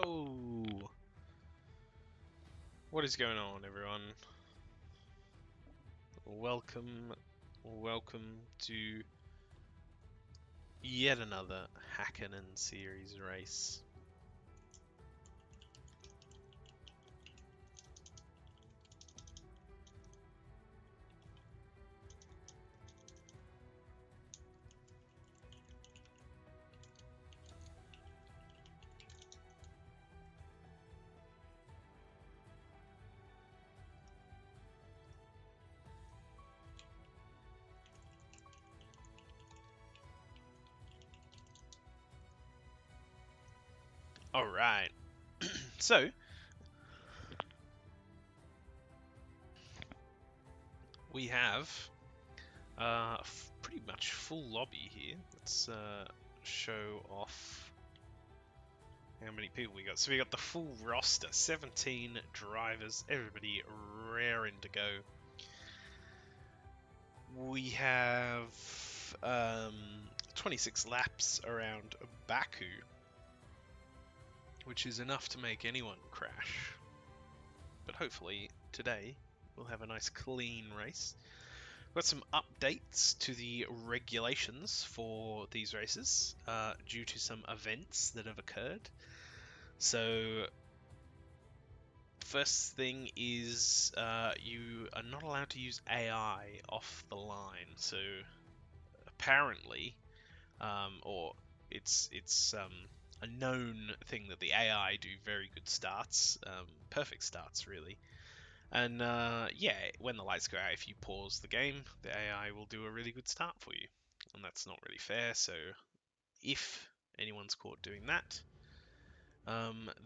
go! What is going on, everyone? Welcome to yet another Hakkinen series race. Alright, so we have pretty much full lobby here. Let's show off how many people we got. So we got the full roster, 17 drivers, everybody raring to go. We have 26 laps around Baku, which is enough to make anyone crash. But hopefully today we'll have a nice clean race. We've got some updates to the regulations for these races due to some events that have occurred. So first thing is you are not allowed to use AI off the line. So apparently, or it's a known thing that the AI do very good starts, perfect starts really. And yeah, when the lights go out, if you pause the game, the AI will do a really good start for you. And that's not really fair, so if anyone's caught doing that,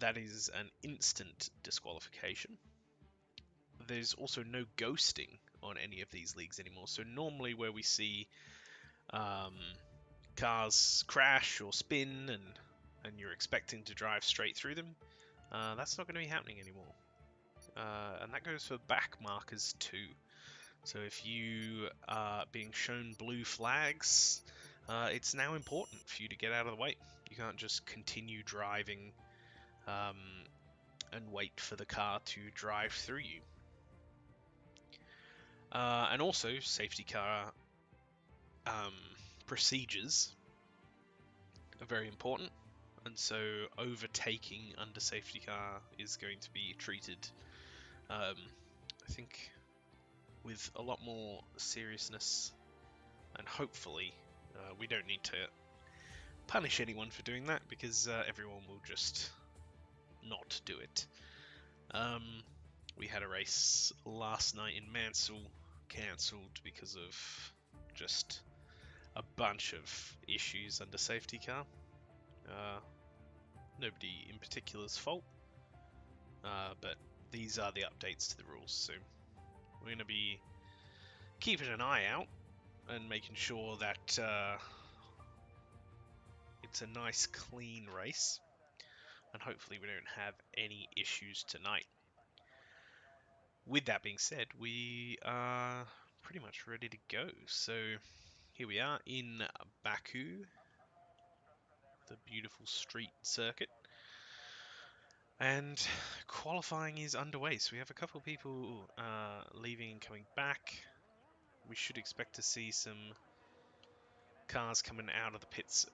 that is an instant disqualification. There's also no ghosting on any of these leagues anymore. So normally where we see cars crash or spin and you're expecting to drive straight through them, that's not going to be happening anymore. And that goes for back markers too. So if you are being shown blue flags, it's now important for you to get out of the way. You can't just continue driving and wait for the car to drive through you. And also, safety car procedures are very important. And so overtaking under safety car is going to be treated, I think, with a lot more seriousness, and hopefully we don't need to punish anyone for doing that, because everyone will just not do it. We had a race last night in Mansell cancelled because of just a bunch of issues under safety car. Nobody in particular's fault, but these are the updates to the rules, so we're going to be keeping an eye out and making sure that it's a nice clean race, and hopefully we don't have any issues tonight. With that being said, we are pretty much ready to go. So here we are in Baku, the beautiful street circuit, and qualifying is underway. So we have a couple of people leaving and coming back. We should expect to see some cars coming out of the pits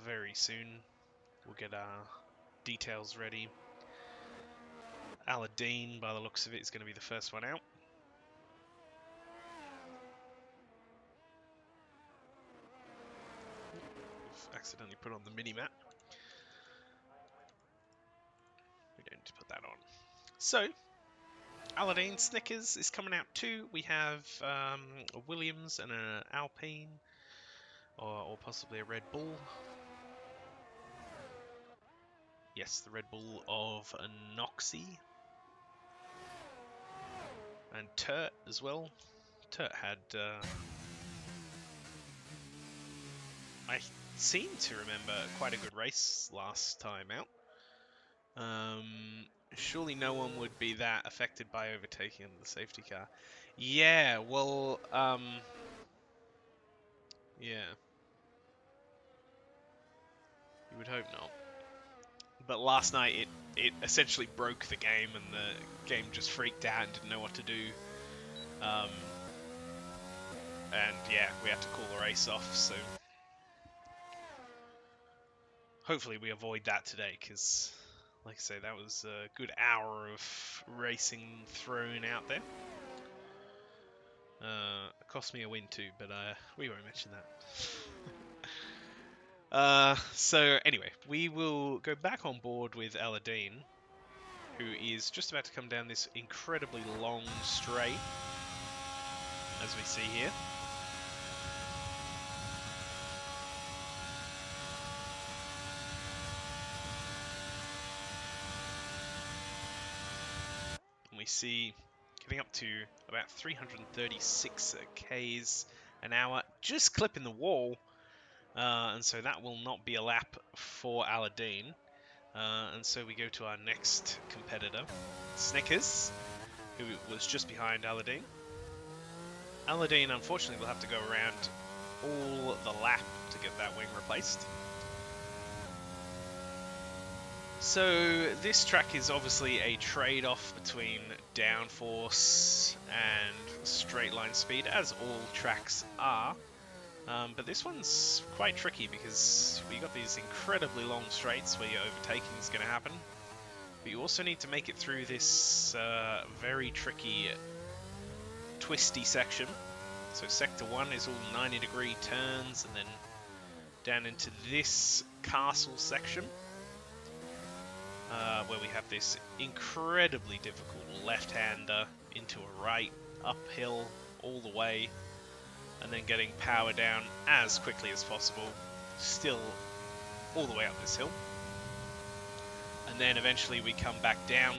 very soon. We'll get our details ready. Aladdin, by the looks of it, is going to be the first one out. We've accidentally put on the mini-map. We don't need to put that on. So, Aladdin Snickers is coming out too. We have a Williams and an Alpine, or possibly a Red Bull. Yes, the Red Bull of Noxy. And Turt as well. Turt had... I seem to remember quite a good race last time out. Surely no one would be that affected by overtaking the safety car. Yeah, well, yeah. You would hope not. But last night it essentially broke the game, and the game just freaked out and didn't know what to do. And yeah, we had to call the race off. So hopefully we avoid that today, because like I say, that was a good hour of racing thrown out there. It cost me a win too, but we won't mention that. So anyway, we will go back on board with Aladdin, who is just about to come down this incredibly long straight, as we see here. And we see getting up to about 336 k's an hour, just clipping the wall. And so that will not be a lap for Aladdin. And so we go to our next competitor, Snickers, who was just behind Aladdin. Aladdin, unfortunately, will have to go around all the lap to get that wing replaced. So this track is obviously a trade-off between downforce and straight line speed, as all tracks are. But this one's quite tricky because we got these incredibly long straights where your overtaking is going to happen. But you also need to make it through this very tricky, twisty section. So sector 1 is all 90-degree turns, and then down into this castle section, where we have this incredibly difficult left-hander into a right, uphill all the way, and then getting power down as quickly as possible, still all the way up this hill. And then eventually we come back down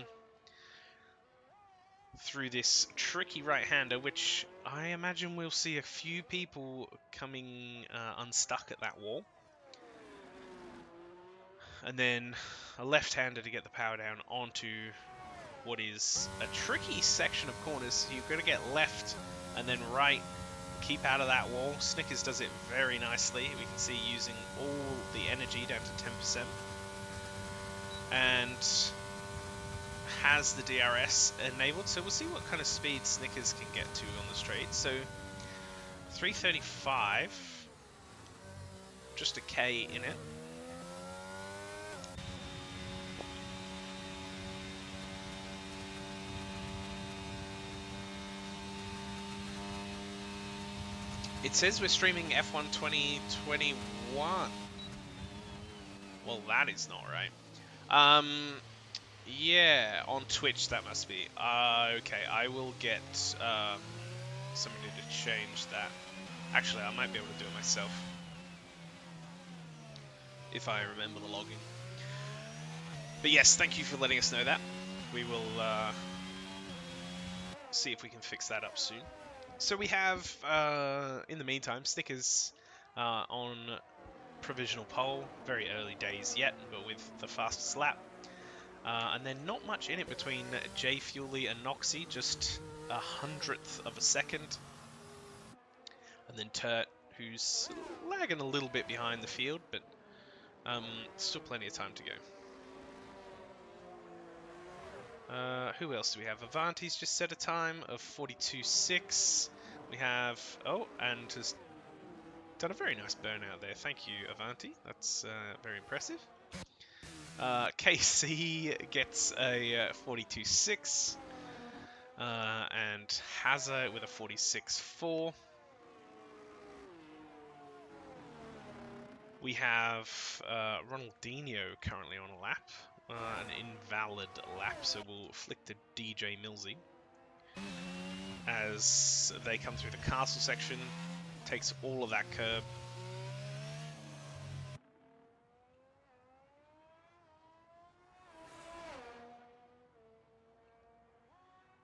through this tricky right-hander, which I imagine we'll see a few people coming unstuck at that wall. And then a left-hander to get the power down onto what is a tricky section of corners. You've got to get left and then right, keep out of that wall. Snickers does it very nicely. We can see using all the energy down to 10%. And has the DRS enabled, so we'll see what kind of speed Snickers can get to on the straight. So 335, just a K in it. It says we're streaming F1 2021. Well, that is not right. Yeah, on Twitch that must be. Okay, I will get somebody to change that. Actually, I might be able to do it myself, if I remember the login. But yes, thank you for letting us know that. We will see if we can fix that up soon. So we have, in the meantime, Snickers on provisional pole. Very early days yet, but with the fastest lap. And then not much in it between J Fuely and Noxy, just 100th of a second. And then Turt, who's lagging a little bit behind the field, but still plenty of time to go. Who else do we have? Avanti's just set a time of 42.6. We have, oh, and has done a very nice burnout there. Thank you, Avanti. That's very impressive. KC gets a 42.6. And Hazza with a 46.4. We have Ronaldinho currently on a lap. An invalid lap, so we'll flick to DJ Millsy as they come through the castle section, takes all of that curb.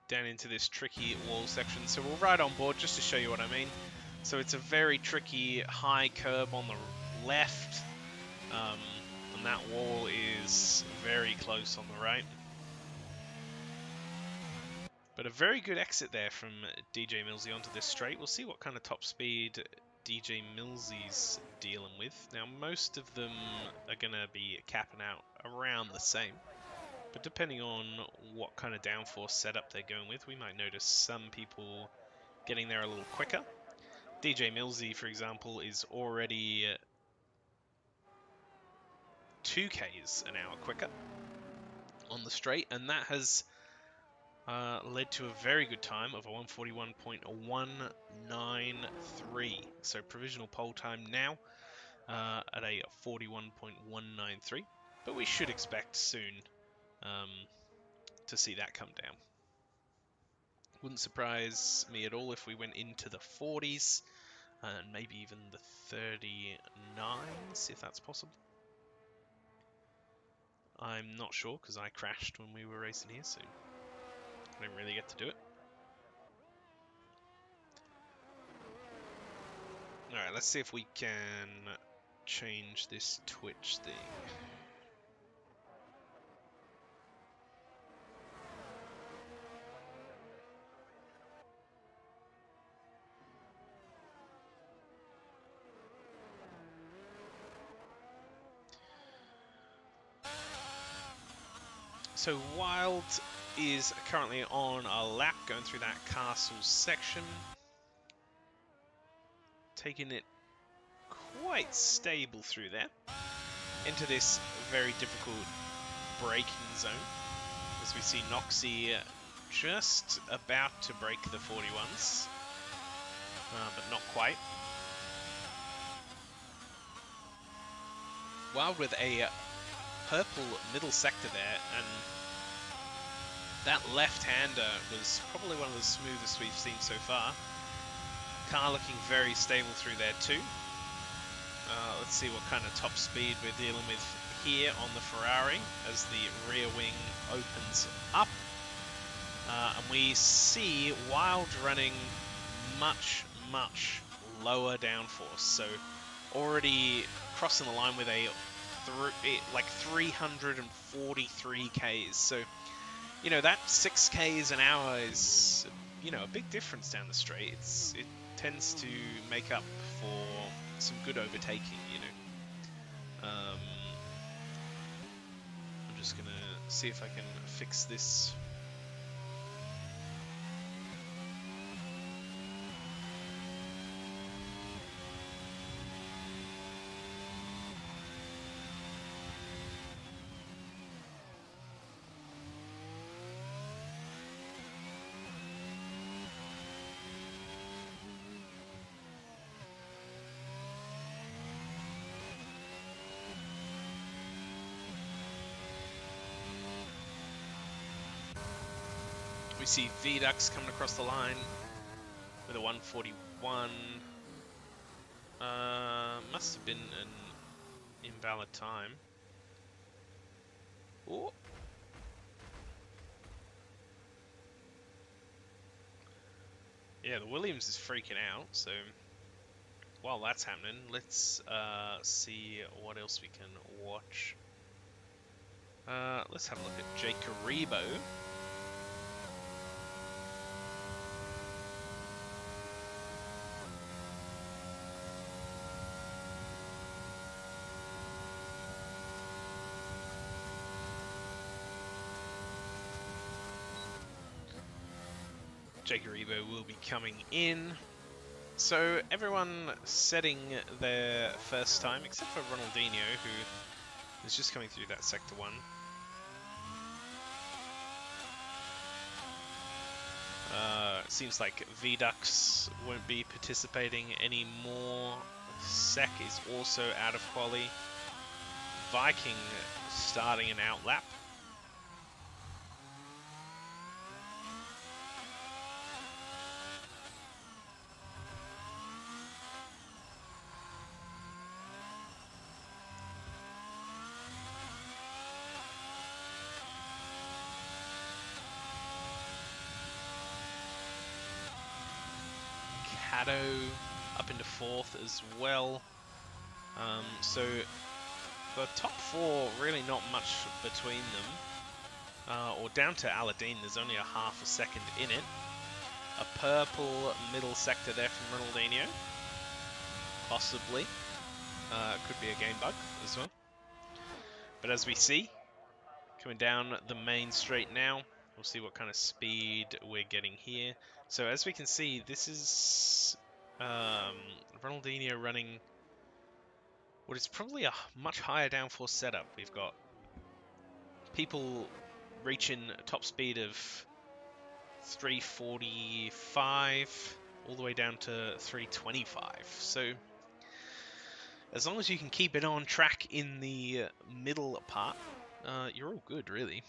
Down into this tricky wall section, so we'll ride on board just to show you what I mean. So it's a very tricky high curb on the left, and that wall is very close on the right. But a very good exit there from DJ Millsy onto this straight. We'll see what kind of top speed DJ Millsy's dealing with. Now, most of them are going to be capping out around the same, but depending on what kind of downforce setup they're going with, we might notice some people getting there a little quicker. DJ Millsy, for example, is already 2 k's an hour quicker on the straight, and that has led to a very good time of a 141.193. So provisional pole time now at a 41.193, but we should expect soon to see that come down. Wouldn't surprise me at all if we went into the 40s and maybe even the 39s, if that's possible. I'm not sure because I crashed when we were racing here, so I didn't really get to do it. Alright, let's see if we can change this Twitch thing. So Wild is currently on a lap going through that castle section. Taking it quite stable through there. Into this very difficult braking zone. As we see Noxy just about to break the 41s. But not quite. Wild with a purple middle sector there, and that left-hander was probably one of the smoothest we've seen so far. Car looking very stable through there too. Let's see what kind of top speed we're dealing with here on the Ferrari as the rear wing opens up. And we see Wild running much lower downforce. So already crossing the line with a like 343 Ks. So, you know, that 6 Ks an hour is, you know, a big difference down the straight. It tends to make up for some good overtaking, you know. I'm just gonna see if I can fix this. We see Vedux coming across the line with a 141. Must have been an invalid time. Oh. Yeah, the Williams is freaking out, so while that's happening, let's see what else we can watch. Let's have a look at Jake Karibo. Jake Karibo will be coming in. So everyone setting their first time, except for Ronaldinho, who is just coming through that Sector 1. Seems like Vedux won't be participating anymore. Sec is also out of quali. Viking starting an outlap. Up into 4th as well. So the top 4, really not much between them. Or down to Aladdin, there's only a half a second in it. A purple middle sector there from Ronaldinho. possibly. Could be a game bug as well. But as we see, coming down the main straight now, we'll see what kind of speed we're getting here. So as we can see, this is Ronaldinho running what is probably a much higher downforce setup. We've got people reaching a top speed of 345 all the way down to 325. So as long as you can keep it on track in the middle part, you're all good, really.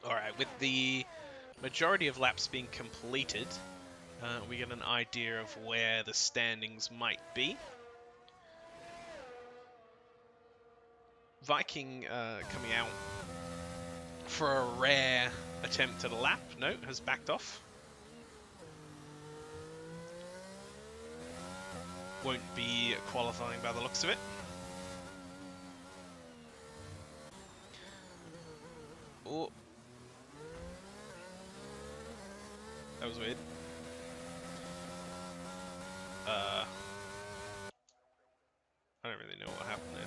Alright, with the majority of laps being completed, we get an idea of where the standings might be. Viking coming out for a rare attempt at a lap. No, has backed off. Won't be qualifying by the looks of it. Oh. That was weird. I don't really know what happened there.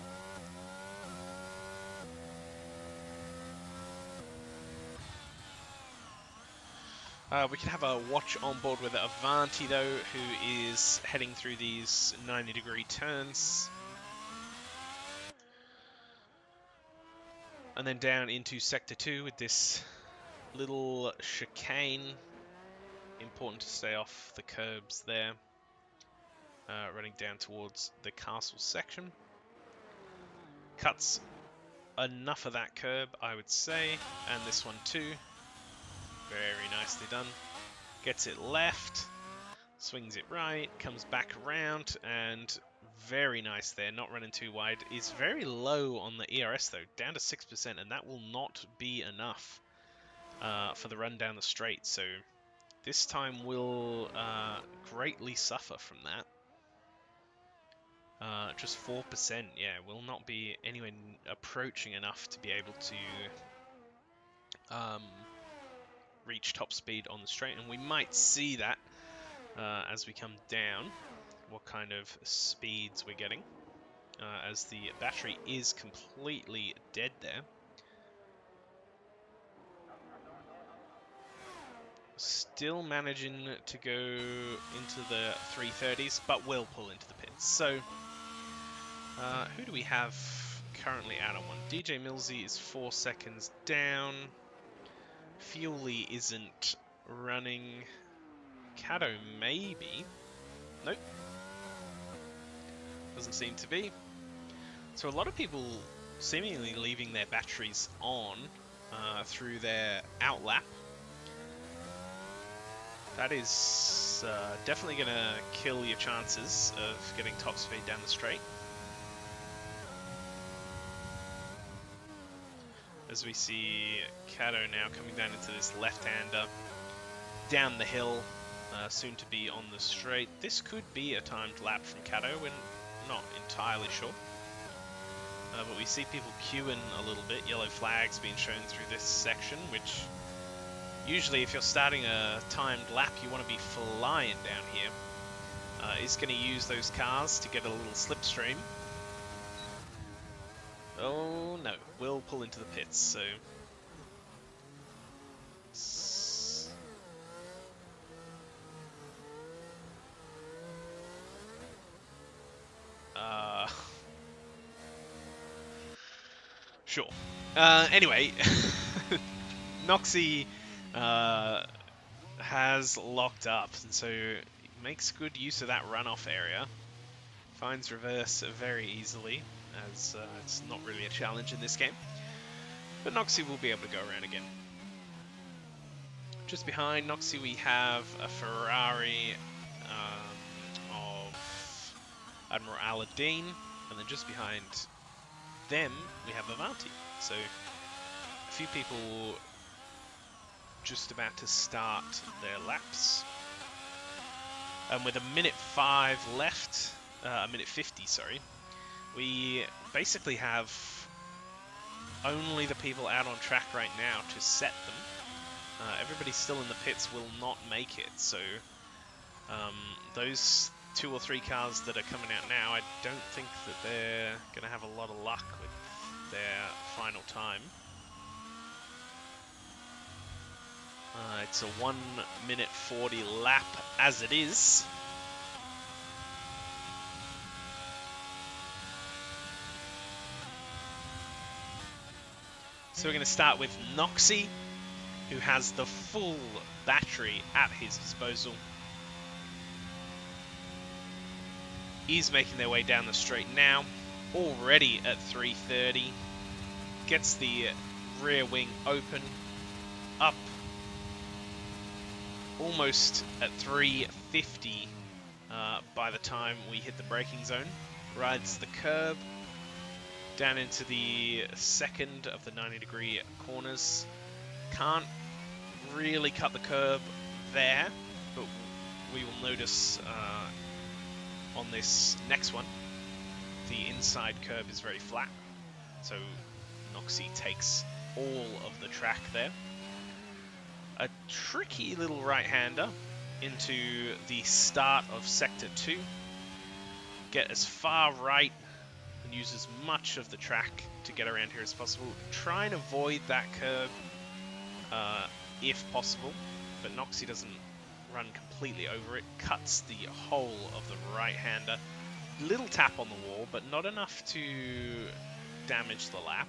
We can have a watch on board with Avanti though, who is heading through these 90-degree turns. And then down into Sector 2 with this little chicane. Important to stay off the curbs there. Running down towards the castle section. Cuts enough of that curb, I would say. And this one too. Very nicely done. Gets it left. Swings it right. Comes back around. And very nice there. Not running too wide. Is very low on the ERS though. Down to 6%. And that will not be enough for the run down the straight. So this time we'll greatly suffer from that. Just 4%, yeah, will not be anywhere approaching enough to be able to reach top speed on the straight, and we might see that as we come down, what kind of speeds we're getting, as the battery is completely dead there. Still managing to go into the 330s, but will pull into the pits. So, who do we have currently out on one? DJ Millsy is 4 seconds down. Fuely isn't running. Cato maybe. Nope. Doesn't seem to be. So a lot of people seemingly leaving their batteries on through their outlap. That is definitely going to kill your chances of getting top speed down the straight. As we see Cato now coming down into this left-hander down the hill, soon to be on the straight. This could be a timed lap from Cato, we're not entirely sure. But we see people queuing a little bit, yellow flags being shown through this section, which usually if you're starting a timed lap you want to be flying down here. Is going to use those cars to get a little slipstream. Oh no, will pull into the pits, so... Sure. Anyway, Noxy has locked up, and so makes good use of that runoff area. Finds reverse very easily, as it's not really a challenge in this game. But Noxy will be able to go around again. Just behind Noxy we have a Ferrari of Admiral Aladdin, and then just behind them we have Avanti. So a few people just about to start their laps. And with a minute 5 left, a minute 50, sorry, we basically have only the people out on track right now to set them. Everybody still in the pits will not make it, so Um, those 2 or 3 cars that are coming out now, I don't think that they're going to have a lot of luck with their final time. It's a 1 minute 40 lap as it is. So we're going to start with Noxy, who has the full battery at his disposal. He's making their way down the straight now, already at 330. Gets the rear wing open, up, almost at 350 by the time we hit the braking zone. Rides the curb, down into the second of the 90-degree corners. Can't really cut the curb there, but we will notice on this next one, the inside curb is very flat, so Noxy takes all of the track there. A tricky little right-hander into the start of Sector 2. Get as far right and use as much of the track to get around here as possible. Try and avoid that curb if possible, but Noxy doesn't run completely over it. Cuts the whole of the right-hander. Little tap on the wall, but not enough to damage the lap.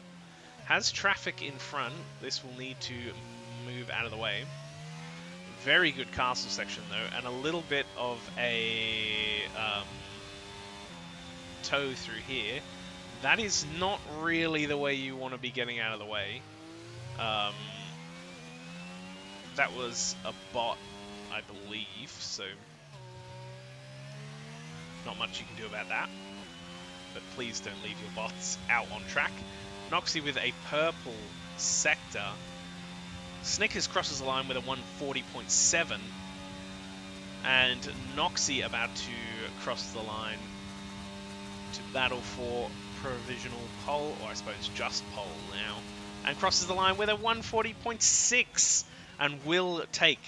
Has traffic in front. This will need to move out of the way. Very good castle section though, and a little bit of a toe through here. That is not really the way you want to be getting out of the way. That was a bot, I believe, so not much you can do about that. But please don't leave your bots out on track. Noxy with a purple sector. Snickers crosses the line with a 140.7. And Noxy about to cross the line to battle for provisional pole, or I suppose just pole now. And crosses the line with a 140.6 and will take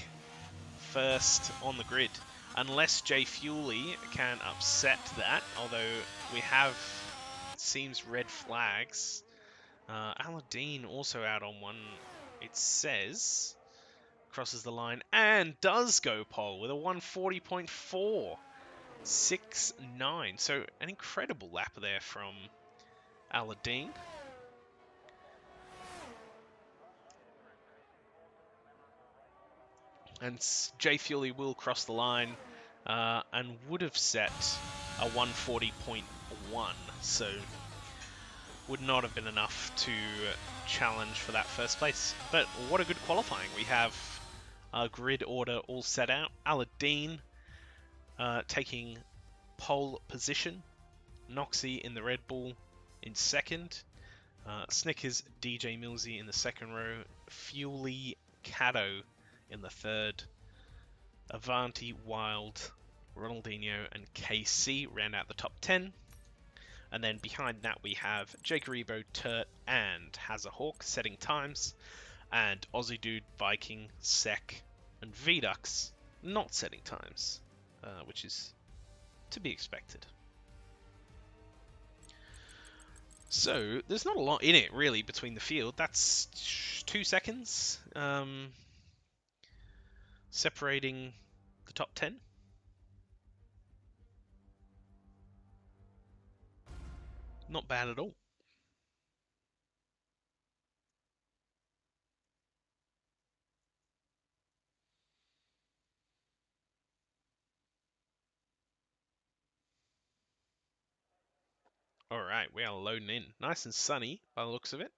first on the grid. Unless Jay Fuely can upset that, although we have, it seems, red flags. Aladdin also out on one, it says. Crosses the line and does go pole with a 140.4. 6.9. So an incredible lap there from Aladdin. And Jay Fuely will cross the line and would have set a 140.1. So would not have been enough to challenge for that first place. But what a good qualifying. We have our grid order all set out. Aladdin taking pole position. Noxy in the Red Bull in second. Snickers, DJ Millsy in the second row. Fuely, Caddo in the third. Avanti, Wild, Ronaldinho, and KC round out the top 10. And then behind that we have Jake Rebo, Turt, and Hazahawk setting times. And Aussie Dude, Viking, Sec, and Vidux not setting times, which is to be expected. So there's not a lot in it really between the field. That's 2 seconds separating the top 10. Not bad at all. Alright, we are loading in. Nice and sunny by the looks of it.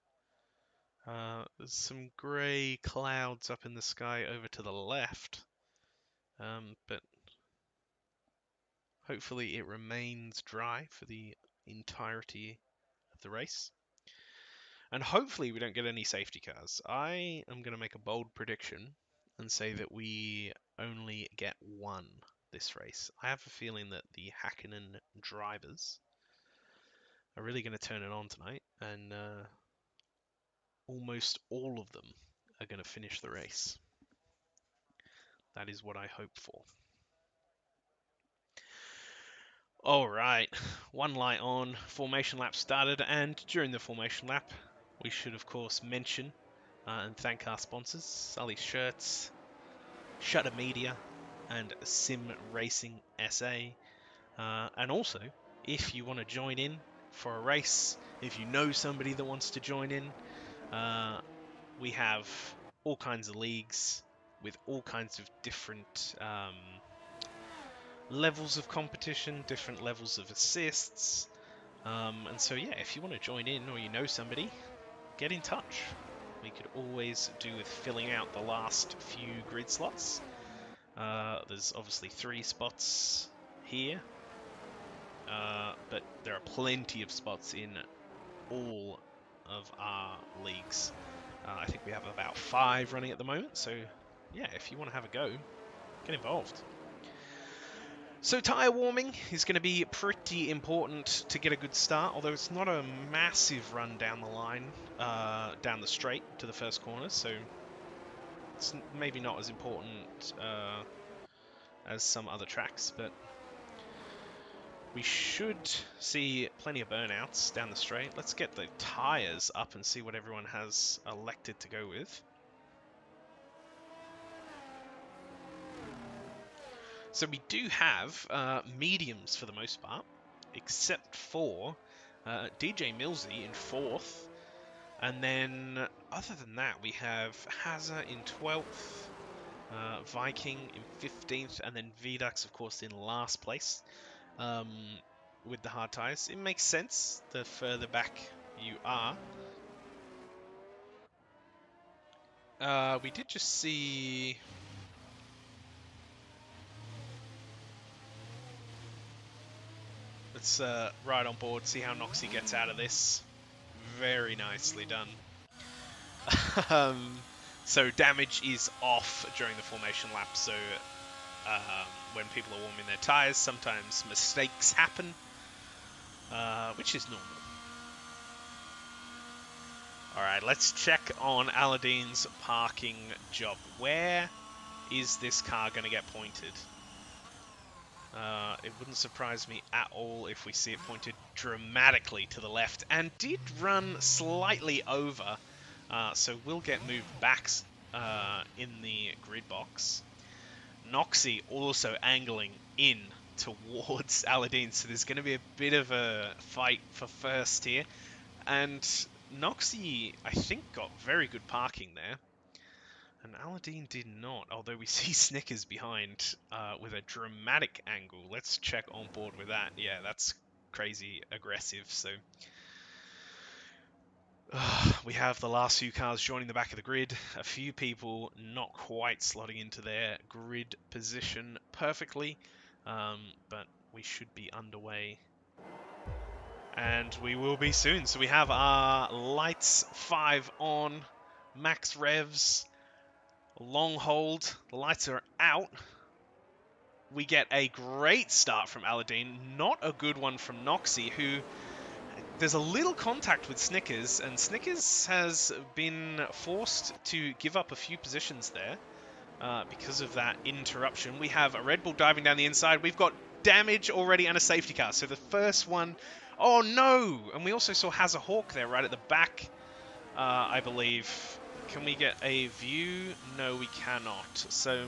There's some grey clouds up in the sky over to the left. But hopefully it remains dry for the entirety of the race. And hopefully we don't get any safety cars. I am going to make a bold prediction and say that we only get one this race. I have a feeling that the Hakkinen drivers are really going to turn it on tonight, and almost all of them are going to finish the race. That is what I hope for. Alright, one light on, formation lap started, and during the formation lap, we should of course mention and thank our sponsors, Sully Shirts, Shutter Media, and Sim Racing SA. And also, if you want to join in for a race, if you know somebody that wants to join in, we have all kinds of leagues with all kinds of different levels of competition, different levels of assists. And so, yeah, if you want to join in or you know somebody, get in touch. We could always do with filling out the last few grid slots. There's obviously 3 spots here, but there are plenty of spots in all of our leagues. I think we have about 5 running at the moment, so yeah, if you want to have a go, get involved. So tyre warming is going to be pretty important to get a good start, although it's not a massive run down the line, down the straight to the first corner, so it's maybe not as important as some other tracks, but we should see plenty of burnouts down the straight. Let's get the tyres up and see what everyone has elected to go with. So we do have mediums for the most part, except for DJ Millsy in 4th. And then, other than that, we have Hazza in 12th, Viking in 15th, and then Vidux, of course, in last place with the hard tyres. It makes sense the further back you are. We did just see... Let's ride on board, see how Noxy gets out of this. Very nicely done. So damage is off during the formation lap, so when people are warming their tyres, sometimes mistakes happen, which is normal. Alright, let's check on Aladdin's parking job. Where is this car going to get pointed? It wouldn't surprise me at all if we see it pointed dramatically to the left, and did run slightly over, so we'll get moved back in the grid box. Noxy also angling in towards Aladdin, so there's going to be a bit of a fight for first here, and Noxy, I think, got very good parking there. And Aladdin did not, although we see Snickers behind with a dramatic angle. Let's check on board with that. Yeah, that's crazy aggressive. So we have the last few cars joining the back of the grid. A few people not quite slotting into their grid position perfectly, but we should be underway. And we will be soon. So we have our lights 5 on, max revs. Long hold, the lights are out. We get a great start from Aladdin, not a good one from Noxy, who... There's a little contact with Snickers, and Snickers has been forced to give up a few positions there because of that interruption. We have a Red Bull diving down the inside. We've got damage already and a safety car. So the first one... Oh, no! And we also saw Has a Hawk there right at the back, I believe. Can we get a view? No, we cannot. So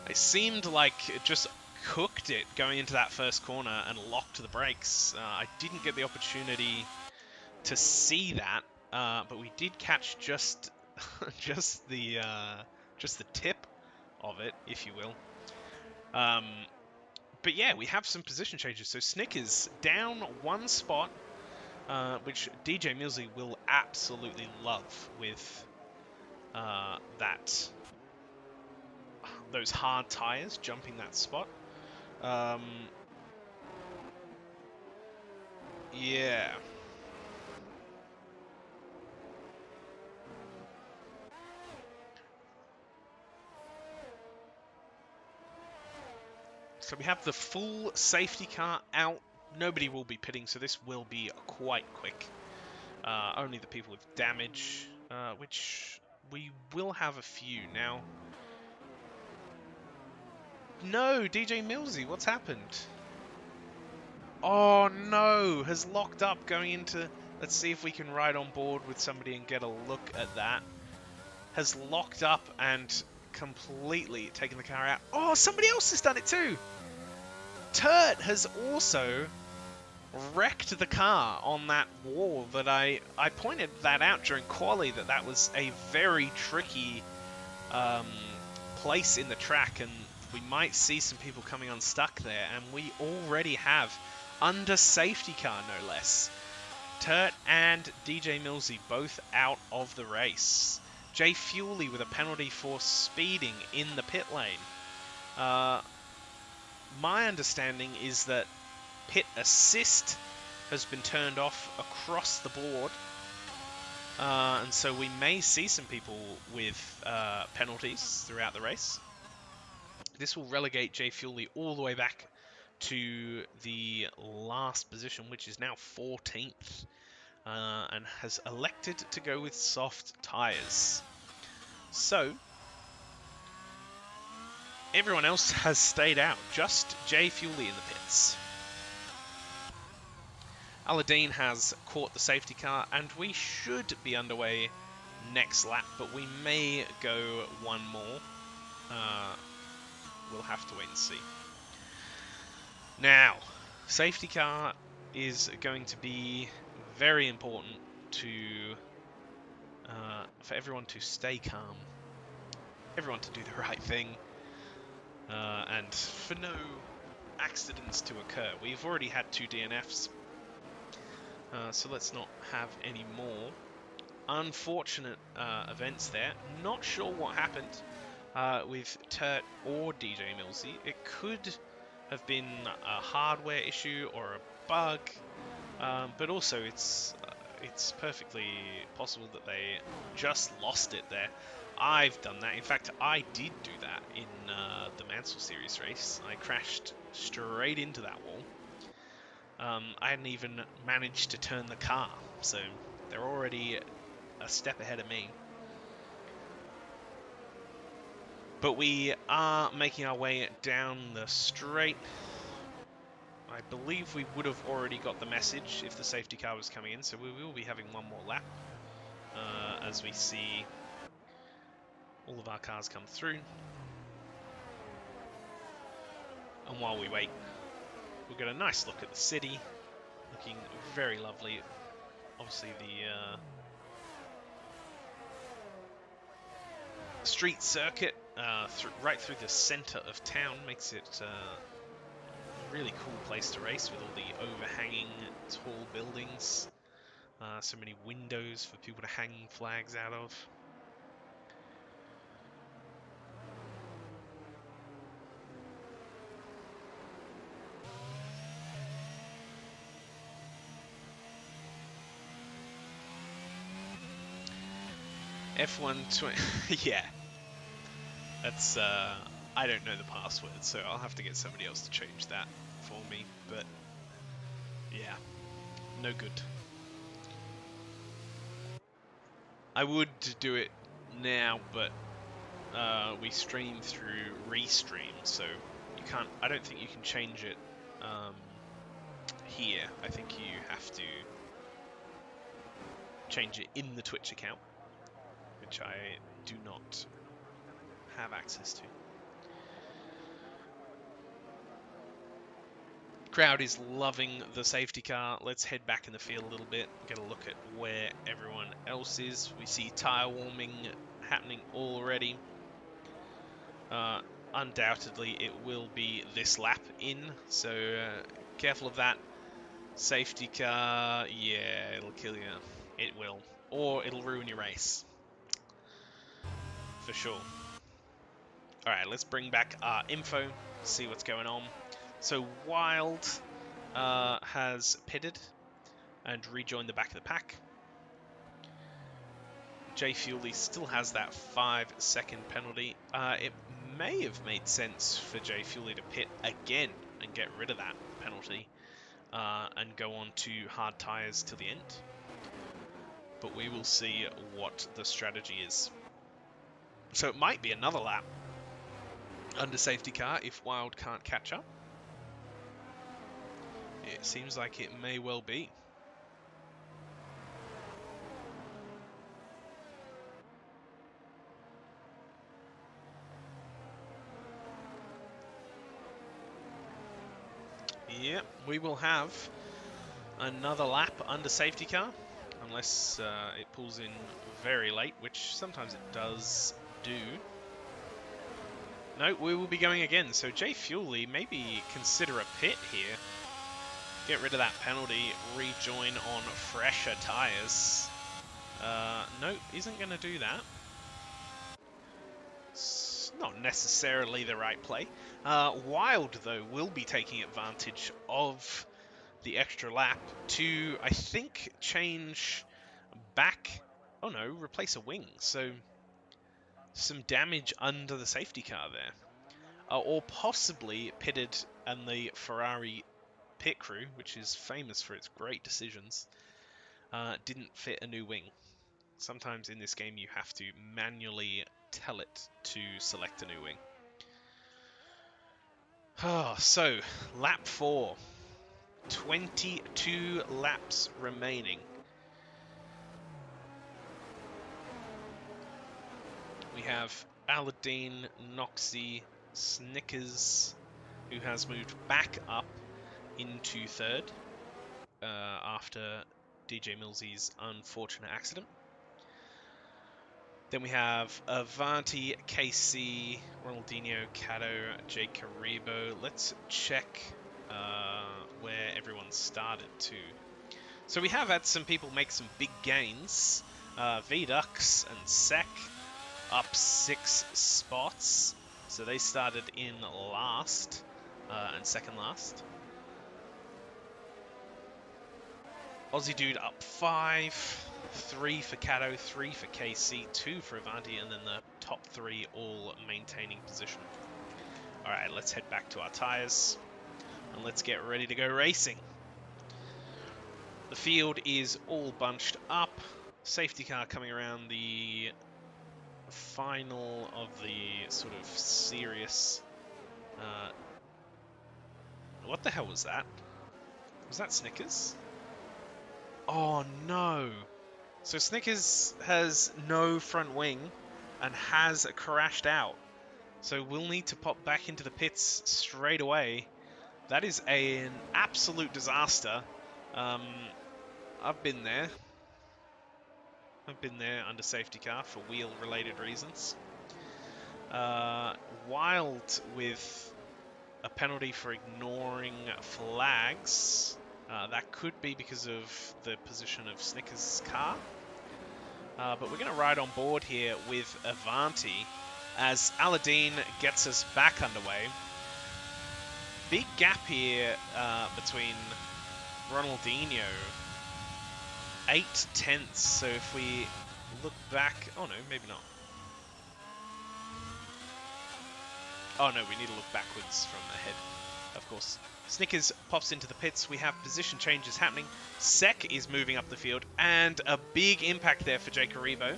it seemed like it just cooked it going into that first corner and locked the brakes. I didn't get the opportunity to see that, but we did catch just just the tip of it, if you will. But yeah, we have some position changes. So Snickers down 1 spot. Which DJ Millsy will absolutely love with those hard tyres jumping that spot. Yeah. So we have the full safety car out. Nobody will be pitting, so this will be quite quick. Only the people with damage, which we will have a few now. No, DJ Millsy, what's happened? Oh no, has locked up going into... Let's see if we can ride on board with somebody and get a look at that. Has locked up and completely taken the car out. Oh, somebody else has done it too! Turt has also wrecked the car on that wall that I pointed that out during quali, that was a very tricky place in the track, and we might see some people coming unstuck there, and we already have, under safety car no less, Turt and DJ Millsy both out of the race. Jay Fuley with a penalty for speeding in the pit lane. My understanding is that pit assist has been turned off across the board, and so we may see some people with penalties throughout the race. This will relegate Jay Fuley all the way back to the last position, which is now 14th, and has elected to go with soft tyres. So everyone else has stayed out, just Jay Fuley in the pits. Aladdin has caught the safety car, and we should be underway next lap, but we may go one more. We'll have to wait and see. Now, safety car is going to be very important for everyone to stay calm, everyone to do the right thing, and for no accidents to occur. We've already had 2 DNFs, so let's not have any more unfortunate events there. Not sure what happened with Turt or DJ Millsy. It could have been a hardware issue or a bug, but also it's perfectly possible that they just lost it there. I've done that. In fact, I did do that in the Mansell Series race. I crashed straight into that wall. I hadn't even managed to turn the car, so they're already a step ahead of me. But we are making our way down the straight. I believe we would have already got the message if the safety car was coming in, so we will be having one more lap as we see all of our cars come through. And while we wait, we'll get a nice look at the city, looking very lovely. Obviously the street circuit right through the center of town makes it a really cool place to race, with all the overhanging tall buildings, so many windows for people to hang flags out of. F120, yeah. That's, I don't know the password, so I'll have to get somebody else to change that for me, but yeah, no good. I would do it now, but we stream through Restream, so you can't, I don't think you can change it here. I think you have to change it in the Twitch account, which I do not have access to. Crowd is loving the safety car. Let's head back in the field a little bit, get a look at where everyone else is. We see tyre warming happening already. Undoubtedly it will be this lap in, so careful of that. Safety car, yeah, it'll kill you. It will. Or it'll ruin your race. For sure. Alright, let's bring back our info, see what's going on. So Wild has pitted and rejoined the back of the pack. Jay Fuley still has that 5-second penalty. It may have made sense for Jay Fuley to pit again and get rid of that penalty and go on to hard tyres till the end. But we will see what the strategy is. So it might be another lap under safety car if Wild can't catch up. It seems like it may well be. Yep, we will have another lap under safety car, unless it pulls in very late, which sometimes it does do. No, we will be going again, so Jay Fuely, maybe consider a pit here. Get rid of that penalty, rejoin on fresher tyres. No, isn't going to do that. It's not necessarily the right play. Wild, though, will be taking advantage of the extra lap to, I think, change back. Oh no, replace a wing. So some damage under the safety car there. Or possibly pitted and the Ferrari pit crew, which is famous for its great decisions, didn't fit a new wing. Sometimes in this game you have to manually tell it to select a new wing. So, lap 4. 22 laps remaining. We have Aladdin, Noxy, Snickers, who has moved back up into third after DJ Millsy's unfortunate accident. Then we have Avanti, KC, Ronaldinho, Cato, Jake Karibo. Let's check where everyone started to. So we have had some people make some big gains. Vidux and Sek up 6 spots. So they started in last and second last. Aussie Dude up 5. 3 for Cato, 3 for KC, 2 for Avanti, and then the top 3 all maintaining position. Alright, let's head back to our tyres and let's get ready to go racing. The field is all bunched up. Safety car coming around the final of the sort of serious... what the hell was that? Was that Snickers? Oh no! So Snickers has no front wing and has crashed out. So we'll need to pop back into the pits straight away. That is an absolute disaster. I've been there. I've been there under safety car for wheel-related reasons. Wild with a penalty for ignoring flags. That could be because of the position of Snickers' car. But we're going to ride on board here with Avanti as Aladdin gets us back underway. Big gap here between Ronaldinho. 8 tenths. So if we look back... Oh no, maybe not. Oh no, we need to look backwards from ahead, of course. Snickers pops into the pits. We have position changes happening. Sek is moving up the field, and a big impact there for Jake Karibo.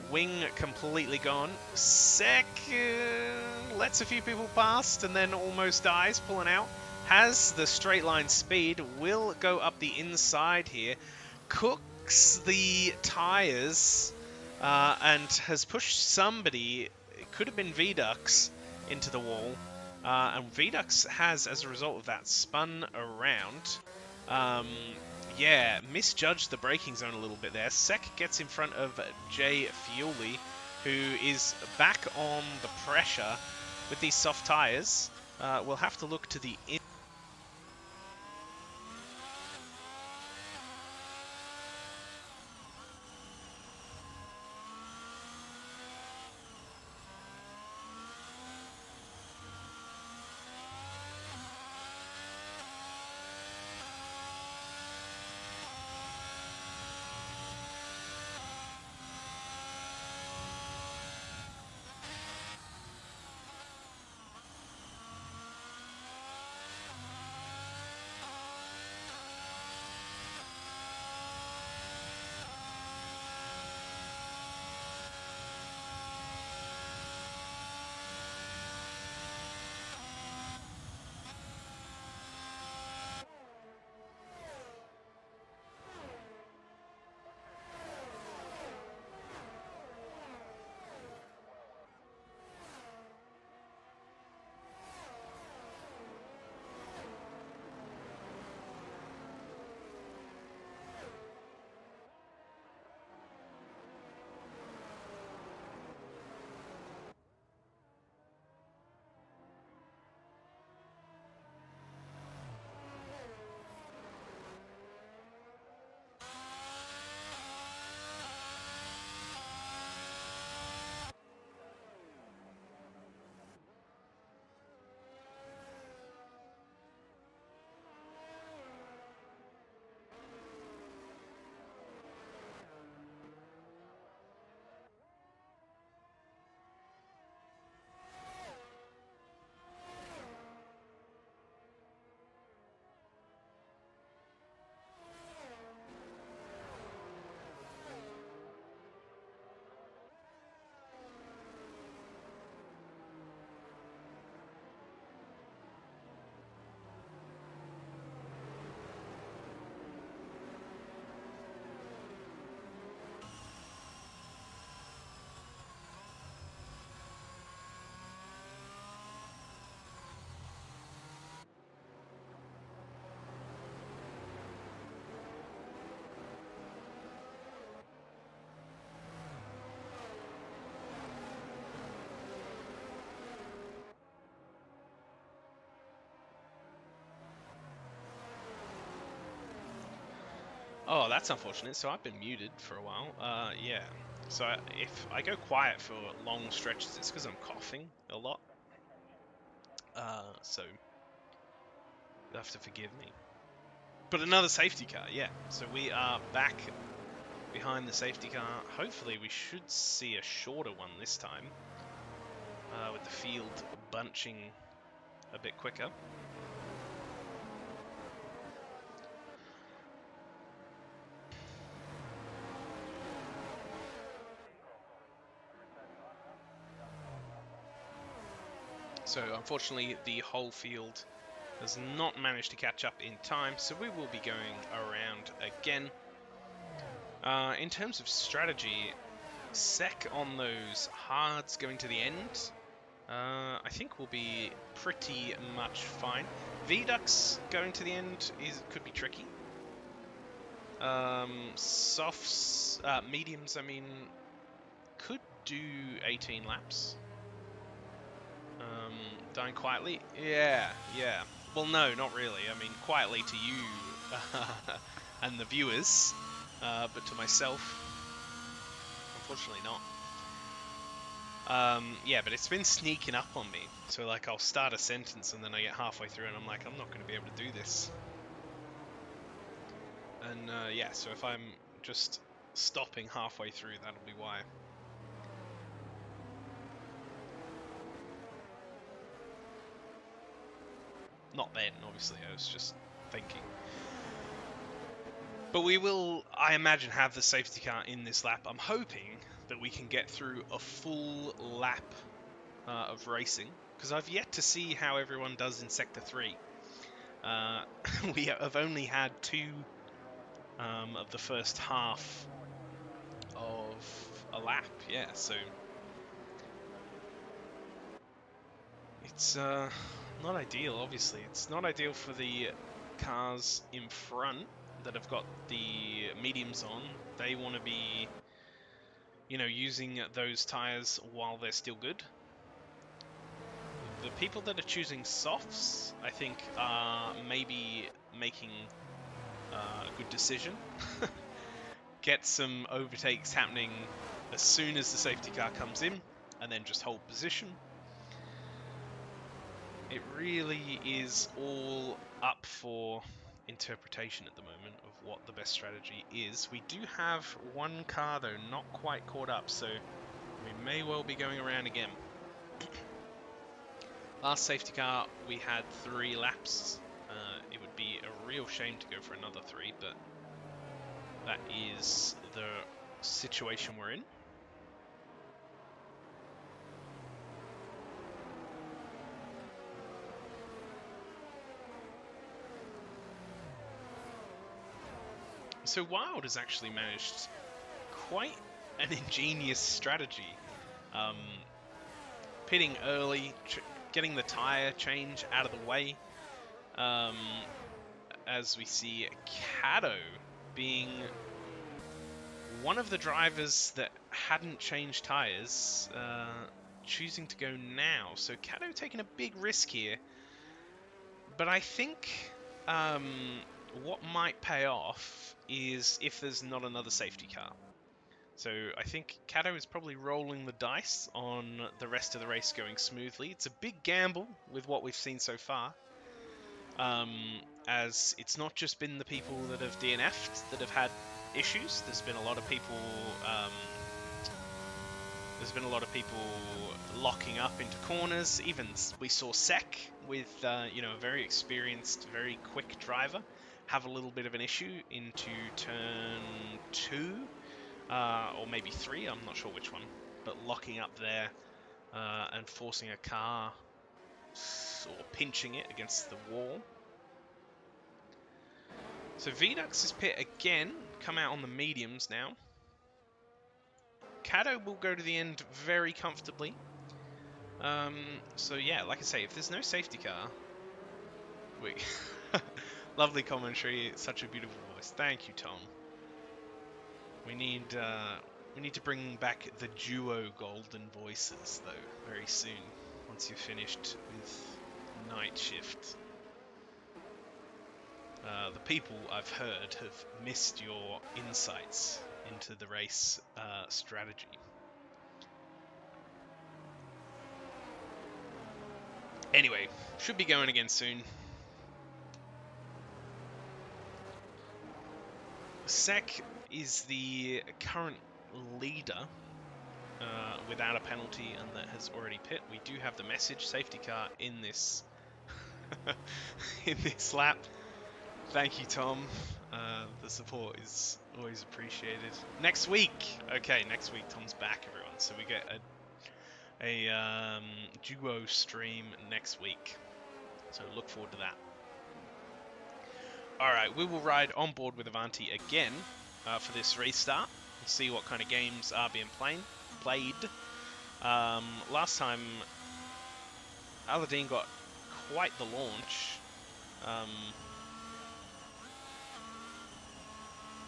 Wing completely gone. Sek lets a few people past and then almost dies, pulling out. Has the straight line speed, will go up the inside here. Cooks the tyres and has pushed somebody, it could have been Vidux, into the wall. And Vidux has, as a result of that, spun around. Yeah, misjudged the braking zone a little bit there. Sek gets in front of Jay Fuely, who is back on the pressure with these soft tyres. We'll have to look to the Oh, that's unfortunate. So I've been muted for a while. Yeah. So if I go quiet for long stretches, it's because I'm coughing a lot. So you'll have to forgive me. But another safety car, yeah. So we are back behind the safety car. Hopefully we should see a shorter one this time. With the field bunching a bit quicker. So unfortunately the whole field has not managed to catch up in time, so we will be going around again. In terms of strategy, sec on those hards going to the end, I think will be pretty much fine. Viaducts going to the end could be tricky. Softs, mediums, I mean, could do 18 laps. Dying quietly? Yeah. Well, no, not really. I mean, quietly to you and the viewers, but to myself, unfortunately not. Yeah, but it's been sneaking up on me. So, like, I'll start a sentence and then I get halfway through and I'm like, I'm not going to be able to do this. And, yeah, so if I'm just stopping halfway through, that'll be why. Not then, obviously, I was just thinking. But we will, I imagine, have the safety car in this lap. I'm hoping that we can get through a full lap of racing, because I've yet to see how everyone does in Sector 3. We have only had 2 of the first half of a lap, yeah, so it's not ideal, obviously. It's not ideal for the cars in front that have got the mediums on. They want to be, you know, using those tires while they're still good. The people that are choosing softs, I think, are maybe making a good decision. Get some overtakes happening as soon as the safety car comes in, and then just hold position. It really is all up for interpretation at the moment of what the best strategy is. We do have one car, though, not quite caught up, so we may well be going around again. Last safety car, we had 3 laps. It would be a real shame to go for another 3, but that is the situation we're in. So Wild has actually managed quite an ingenious strategy. Pitting early, getting the tyre change out of the way. As we see Cato being one of the drivers that hadn't changed tyres, choosing to go now. So Cato taking a big risk here. But I think what might pay off is if there's not another safety car. So I think Cato is probably rolling the dice on the rest of the race going smoothly. It's a big gamble with what we've seen so far. As it's not just been the people that have DNF'd that have had issues. There's been a lot of people locking up into corners. Even we saw Sec with you know, a very experienced, very quick driver have a little bit of an issue into turn 2 or maybe 3. I'm not sure which one, but locking up there and forcing a car or pinching it against the wall. So Vedux's pit again, come out on the mediums now. Cato will go to the end very comfortably. So yeah, like I say, if there's no safety car, lovely commentary, such a beautiful voice. Thank you, Tom. We need to bring back the duo golden voices though very soon. Once you've finished with Night Shift. The people I've heard have missed your insights into the race strategy. Anyway, should be going again soon. Sek is the current leader without a penalty, and that has already pit. We do have the message safety car in this in this lap. Thank you, Tom. The support is always appreciated. Next week, okay, next week Tom's back, everyone. So we get a duo stream next week. So look forward to that. All right, we will ride on board with Avanti again for this restart and see what kind of games are being played. Last time, Aladdin got quite the launch.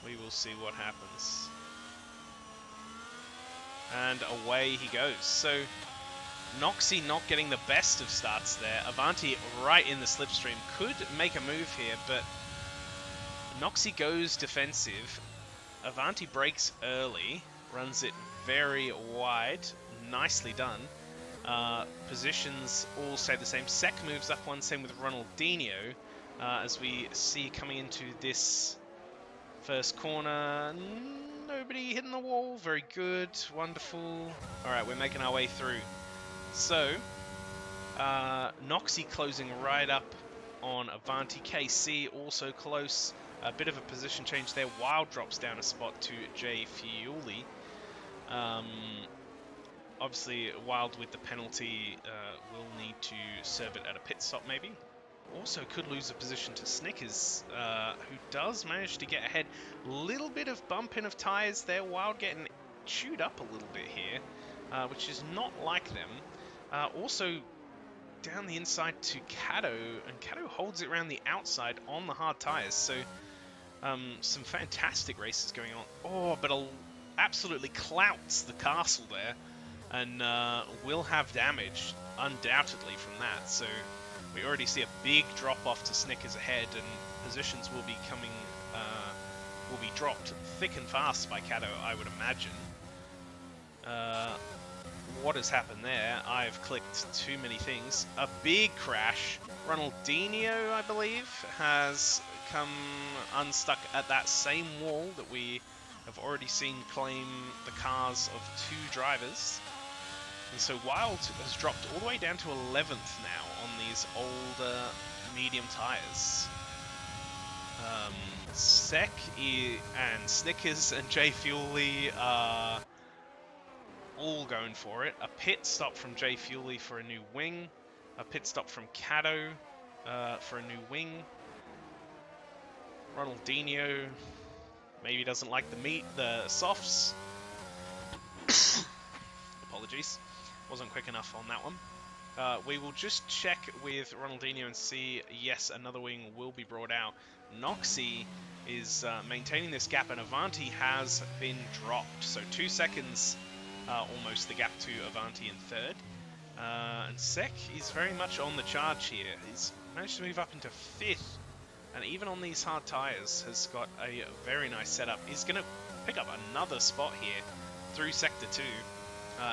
We will see what happens. And away he goes. So, Noxie not getting the best of starts there. Avanti right in the slipstream. Could make a move here, but Noxie goes defensive. Avanti breaks early. Runs it very wide. Nicely done. Positions all stay the same. Sek moves up one, same with Ronaldinho. As we see coming into this first corner. Nobody hitting the wall. Very good. Wonderful. Alright, we're making our way through. So, Noxie closing right up on Avanti. KC also close. A bit of a position change there. Wild drops down a spot to Jay Fiuli. Obviously, Wild with the penalty will need to serve it at a pit stop maybe. Also could lose a position to Snickers, who does manage to get ahead. Little bit of bumping of tyres there. Wild getting chewed up a little bit here, which is not like them. Also down the inside to Cato, and Cato holds it around the outside on the hard tyres. So some fantastic races going on. Oh, but absolutely clouts the castle there, and will have damage undoubtedly from that. So we already see a big drop off to Snickers ahead, and positions will be coming, will be dropped thick and fast by Cato, I would imagine. What has happened there? I've clicked too many things. A big crash. Ronaldinho, I believe, has come unstuck at that same wall that we have already seen claim the cars of two drivers. And so Wild has dropped all the way down to 11th now on these older medium tyres. Sek and Snickers and Jay Fiuli are all going for it. A pit stop from Jay Fiuli for a new wing. A pit stop from Cato for a new wing. Ronaldinho maybe doesn't like the softs. Apologies. Wasn't quick enough on that one. We will just check with Ronaldinho and see, yes, another wing will be brought out. Noxie is maintaining this gap, and Avanti has been dropped. So 2 seconds, almost the gap to Avanti in third. And Sek is very much on the charge here. He's managed to move up into fifth, and even on these hard tyres has got a very nice setup. He's going to pick up another spot here through Sector 2.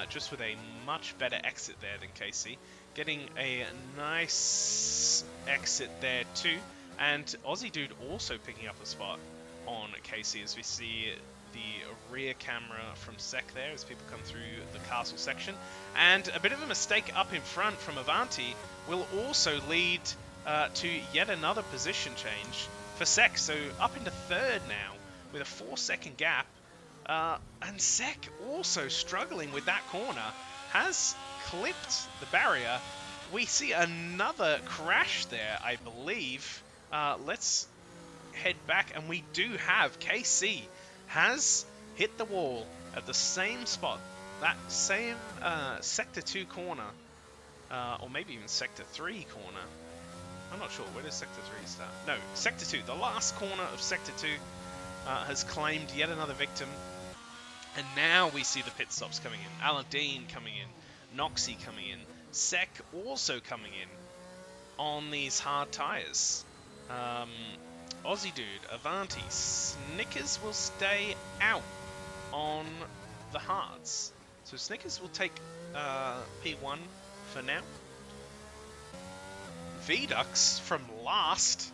Just with a much better exit there than KC. Getting a nice exit there too. And Aussie Dude also picking up a spot on KC as we see the rear camera from Sek there as people come through the castle section. And a bit of a mistake up in front from Avanti will also lead to yet another position change for Sek. So up into third now with a 4-second gap. And Sek also struggling with that corner, has clipped the barrier. We see another crash there, I believe. Let's head back, and we do have KC has hit the wall at the same spot, that same Sector 2 corner, or maybe even Sector 3 corner. I'm not sure, where does Sector 3 start? No, Sector 2, the last corner of Sector 2 has claimed yet another victim. And now we see the pit stops coming in. Aladdin coming in. Noxie coming in. Sek also coming in on these hard tyres. Aussie Dude, Avanti, Snickers will stay out on the hards. So Snickers will take P1 for now. Vedux from last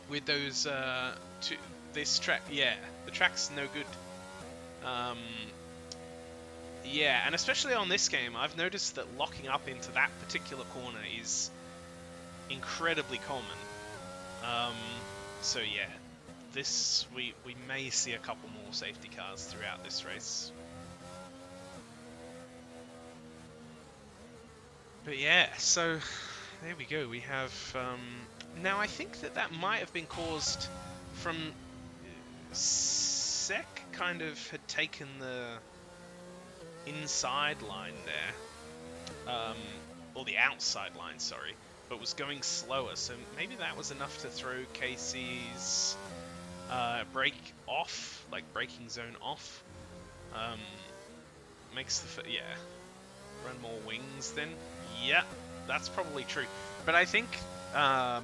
with those this track. Yeah, the track's no good. Yeah, and especially on this game, I've noticed that locking up into that particular corner is incredibly common. So yeah, this we may see a couple more safety cars throughout this race. But yeah, so there we go. We have now. I think that might have been caused from Sek kind of had taken the inside line there, or the outside line, sorry, but was going slower, so maybe that was enough to throw Casey's brake off, like braking zone off. Makes the yeah, run more wings then. Yeah, that's probably true, but I think yeah,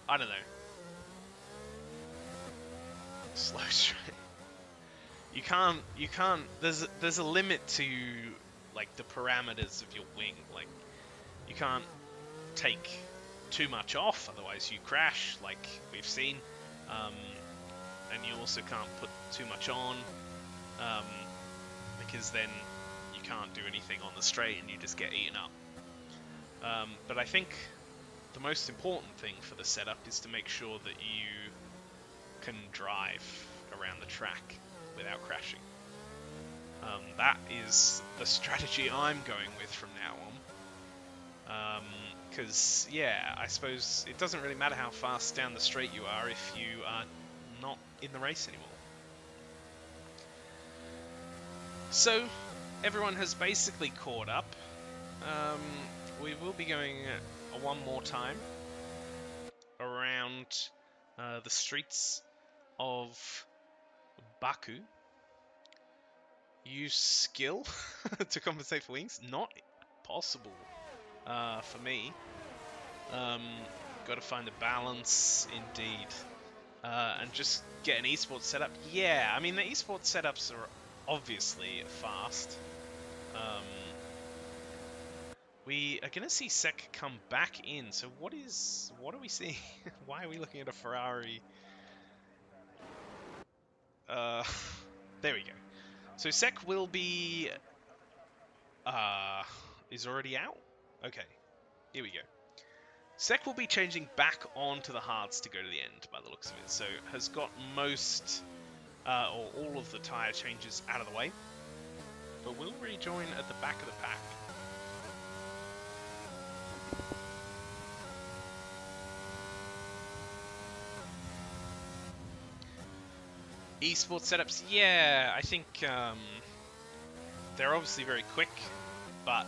I don't know. Slow straight. You can't. There's a limit to like the parameters of your wing. Like you can't take too much off, otherwise you crash, like we've seen. And you also can't put too much on, because then you can't do anything on the straight and you just get eaten up. But I think the most important thing for the setup is to make sure that you can drive around the track without crashing. That is the strategy I'm going with from now on. Because, yeah, I suppose it doesn't really matter how fast down the straight you are if you are not in the race anymore. So, everyone has basically caught up. We will be going one more time around the streets of Baku. Use skill to compensate for wings? Not possible for me. Got to find a balance, indeed. And just get an esports setup. Yeah, I mean, the esports setups are obviously fast. We are going to see Sek come back in. So what are we seeing? Why are we looking at a Ferrari? There we go. So Sek will be is already out? Okay, here we go. Sek will be changing back onto the hards to go to the end by the looks of it. So has got most or all of the tyre changes out of the way, but will rejoin at the back of the pack. Esports setups, yeah, I think they're obviously very quick, but,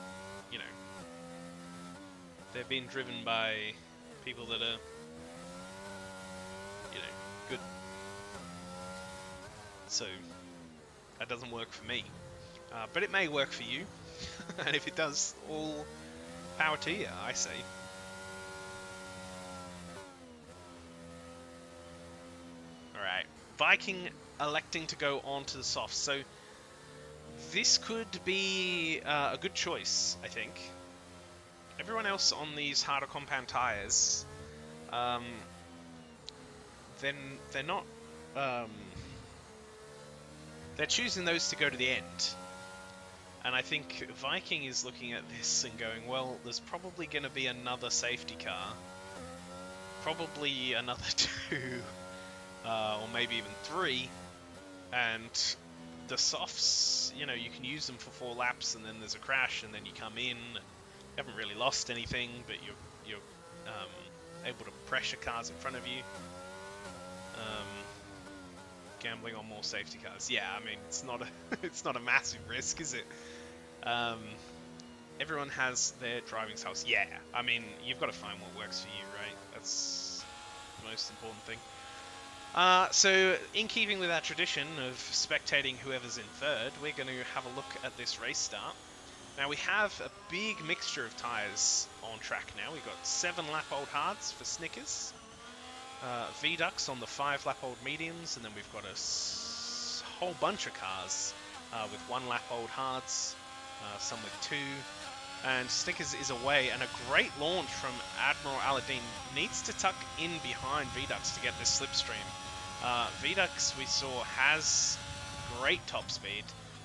you know, they're being driven by people that are, you know, good. So, that doesn't work for me. But it may work for you, and if it does, all power to you, I say. Alright, Viking electing to go on to the softs, so this could be a good choice, I think. Everyone else on these harder compound tyres, then they're not, they're choosing those to go to the end. And I think Viking is looking at this and going, well, there's probably going to be another safety car, probably another 2, or maybe even 3, and the softs, you know, you can use them for 4 laps and then there's a crash and then you come in and you haven't really lost anything, but you're able to pressure cars in front of you. Gambling on more safety cars. Yeah, I mean, it's not a it's not a massive risk, is it? Everyone has their driving styles. Yeah, I mean, you've got to find what works for you, right? That's the most important thing. So, in keeping with our tradition of spectating whoever's in third, we're going to have a look at this race start. Now we have a big mixture of tyres on track now. We've got 7-lap-old hards for Snickers, V-Ducks on the 5-lap-old mediums, and then we've got a whole bunch of cars with 1-lap-old hards, some with 2. And Snickers is away, and a great launch from Admiral Aladdin. Needs to tuck in behind V-Ducks to get this slipstream. V-Ducks, we saw, has great top speed,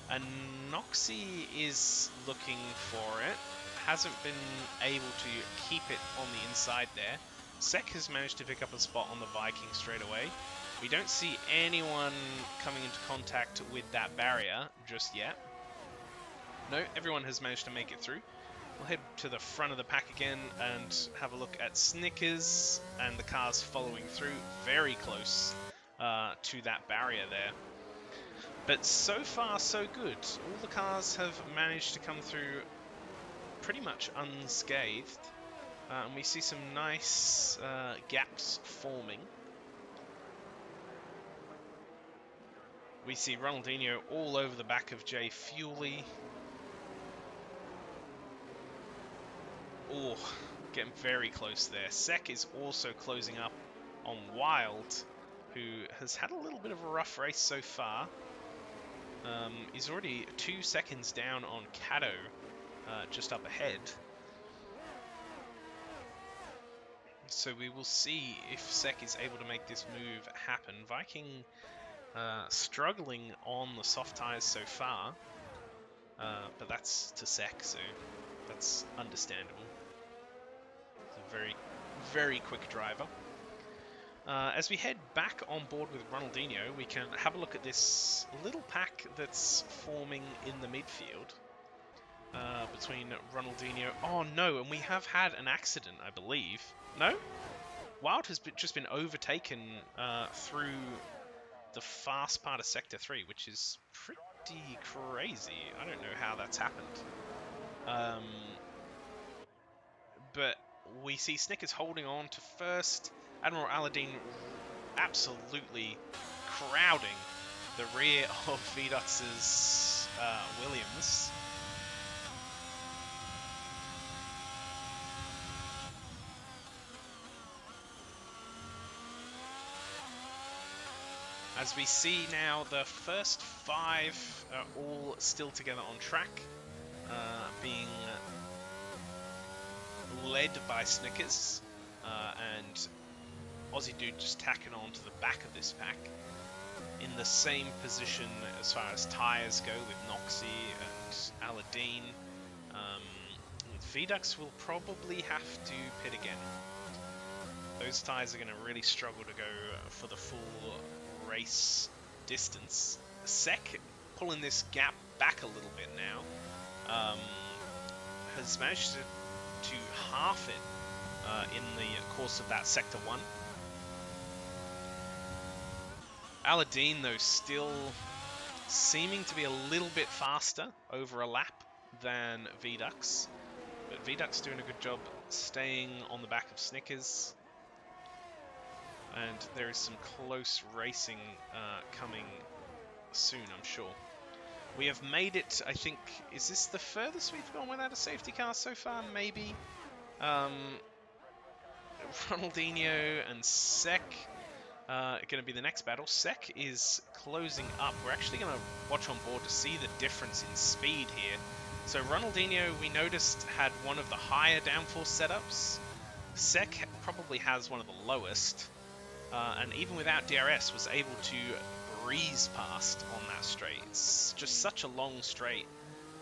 and Noxie is looking for it. Hasn't been able to keep it on the inside there. Sek has managed to pick up a spot on the Viking straight away. We don't see anyone coming into contact with that barrier just yet. No, everyone has managed to make it through. We'll head to the front of the pack again and have a look at Snickers and the cars following through, very close to that barrier there. But so far, so good. All the cars have managed to come through pretty much unscathed. And we see some nice gaps forming. We see Ronaldinho all over the back of Jay Fuley. Oh, getting very close there. Sek is also closing up on Wild, who has had a little bit of a rough race so far. He's already 2 seconds down on Cato, just up ahead. So we will see if Sek is able to make this move happen. Viking struggling on the soft tyres so far, but that's to Sek, so that's understandable. He's a very, very quick driver. As we head back on board with Ronaldinho, we can have a look at this little pack that's forming in the midfield between Ronaldinho. Oh no, and we have had an accident, I believe. No? Wild has just been overtaken through the fast part of Sector 3, which is pretty crazy. I don't know how that's happened. But we see Snickers holding on to first. Admiral Aladdin absolutely crowding the rear of V-Ducks' Williams. As we see now, the first 5 are all still together on track, being led by Snickers, and Aussie Dude just tacking on to the back of this pack in the same position as far as tyres go with Noxie and Aladdin. V-Ducks will probably have to pit again. Those tyres are going to really struggle to go for the full race distance. Sek pulling this gap back a little bit now, has managed to half it in the course of that Sector 1. Aladdin, though, still seeming to be a little bit faster over a lap than V-Ducks. But V-Ducks doing a good job staying on the back of Snickers. And there is some close racing coming soon, I'm sure. We have made it, I think, is this the furthest we've gone without a safety car so far? Maybe. Ronaldinho and Sek are going to be the next battle. Sek is closing up. We're actually going to watch on board to see the difference in speed here. So Ronaldinho, we noticed, had one of the higher downforce setups. Sek probably has one of the lowest. And even without DRS, was able to breeze past on that straight. It's just such a long straight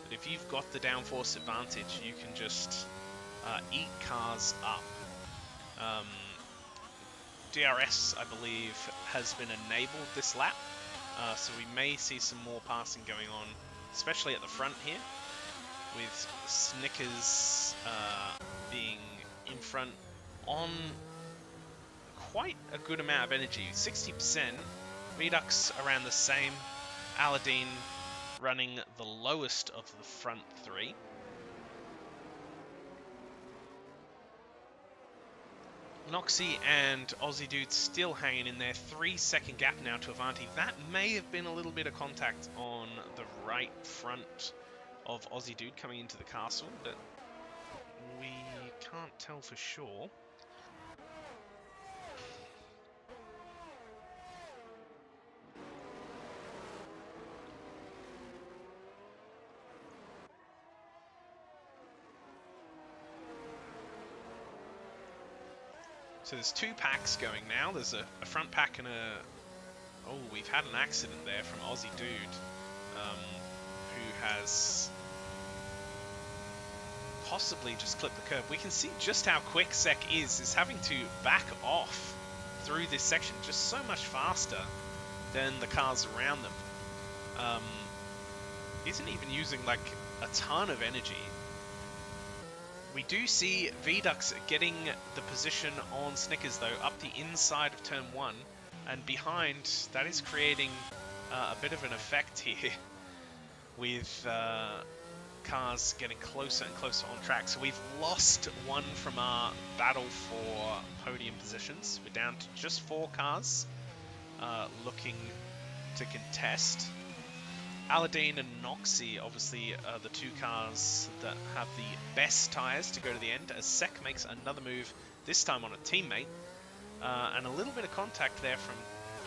that if you've got the downforce advantage, you can just eat cars up. DRS, I believe, has been enabled this lap, so we may see some more passing going on, especially at the front here, with Snickers being in front on quite a good amount of energy, 60%. V-Ducks around the same. Aladdin running the lowest of the front 3. Noxie and Aussie Dude still hanging in there. 3-second gap now to Avanti. That may have been a little bit of contact on the right front of Aussie Dude coming into the castle, but we can't tell for sure. So there's two packs going now. There's a front pack and a... Oh, we've had an accident there from Aussie Dude, who has possibly just clipped the curb. We can see just how quick Sek is having to back off through this section just so much faster than the cars around them. Isn't even using like a ton of energy. We do see Vedux getting the position on Snickers though, up the inside of turn 1, and behind, that is creating a bit of an effect here with cars getting closer and closer on track. So we've lost one from our battle for podium positions. We're down to just 4 cars looking to contest. Aladdin and Noxy, obviously, are the 2 cars that have the best tyres to go to the end, as Sek makes another move, this time on a teammate. And a little bit of contact there from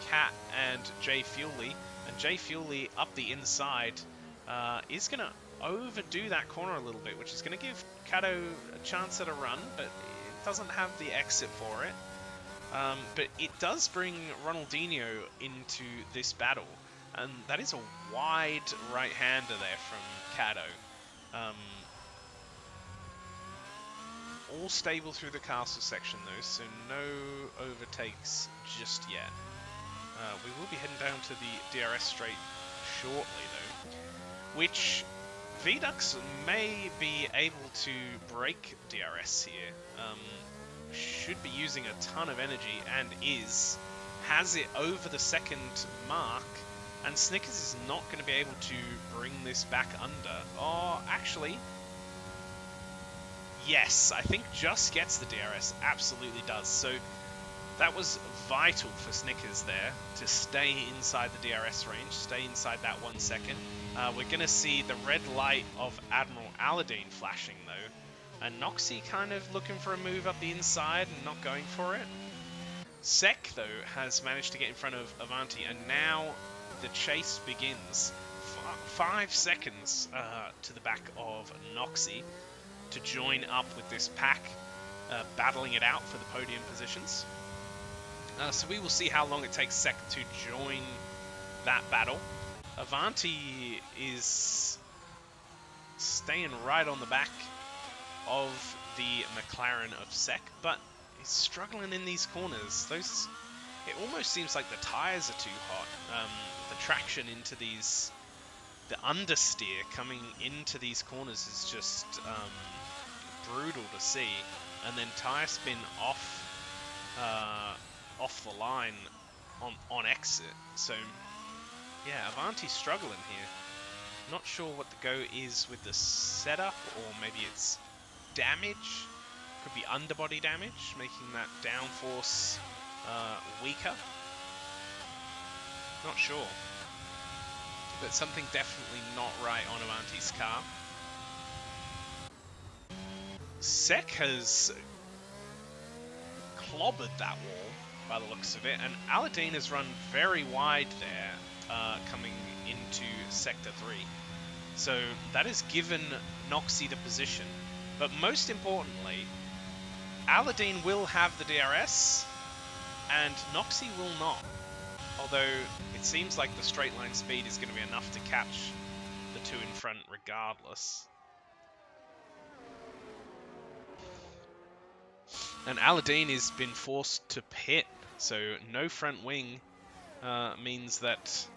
Cat and Jay Fuely. And Jay Fuely up the inside is going to overdo that corner a little bit, which is going to give Cato a chance at a run, but it doesn't have the exit for it. But it does bring Ronaldinho into this battle. And that is a wide right-hander there from Cato. All stable through the castle section though, so no overtakes just yet. We will be heading down to the DRS straight shortly though, which Vedux may be able to break DRS here. Should be using a ton of energy and has it over the second mark. And Snickers is not going to be able to bring this back under. Oh, actually, yes, I think just gets the DRS. Absolutely does. So that was vital for Snickers there to stay inside the DRS range, stay inside that 1 second. We're going to see the red light of Admiral Aladdin flashing though. And Noxy kind of looking for a move up the inside and not going for it. Sek though has managed to get in front of Avanti, and now the chase begins. 5 seconds to the back of Noxy to join up with this pack, battling it out for the podium positions. So we will see how long it takes Sek to join that battle. Avanti is staying right on the back of the McLaren of Sek, but he's struggling in these corners. It almost seems like the tyres are too hot. The traction into these, the understeer coming into these corners is just brutal to see. And then tyre spin off the line on exit. So yeah, Avanti's struggling here. Not sure what the go is with the setup, or maybe it's damage. Could be underbody damage, making that downforce weaker. Not sure. But something definitely not right on Avanti's car. Sek has clobbered that wall by the looks of it, and Aladdin has run very wide there, coming into Sector 3. So that has given Noxy the position. But most importantly, Aladdin will have the DRS, and Noxy will not. Although it seems like the straight line speed is going to be enough to catch the 2 in front regardless. And Aladdin has been forced to pit, so no front wing means that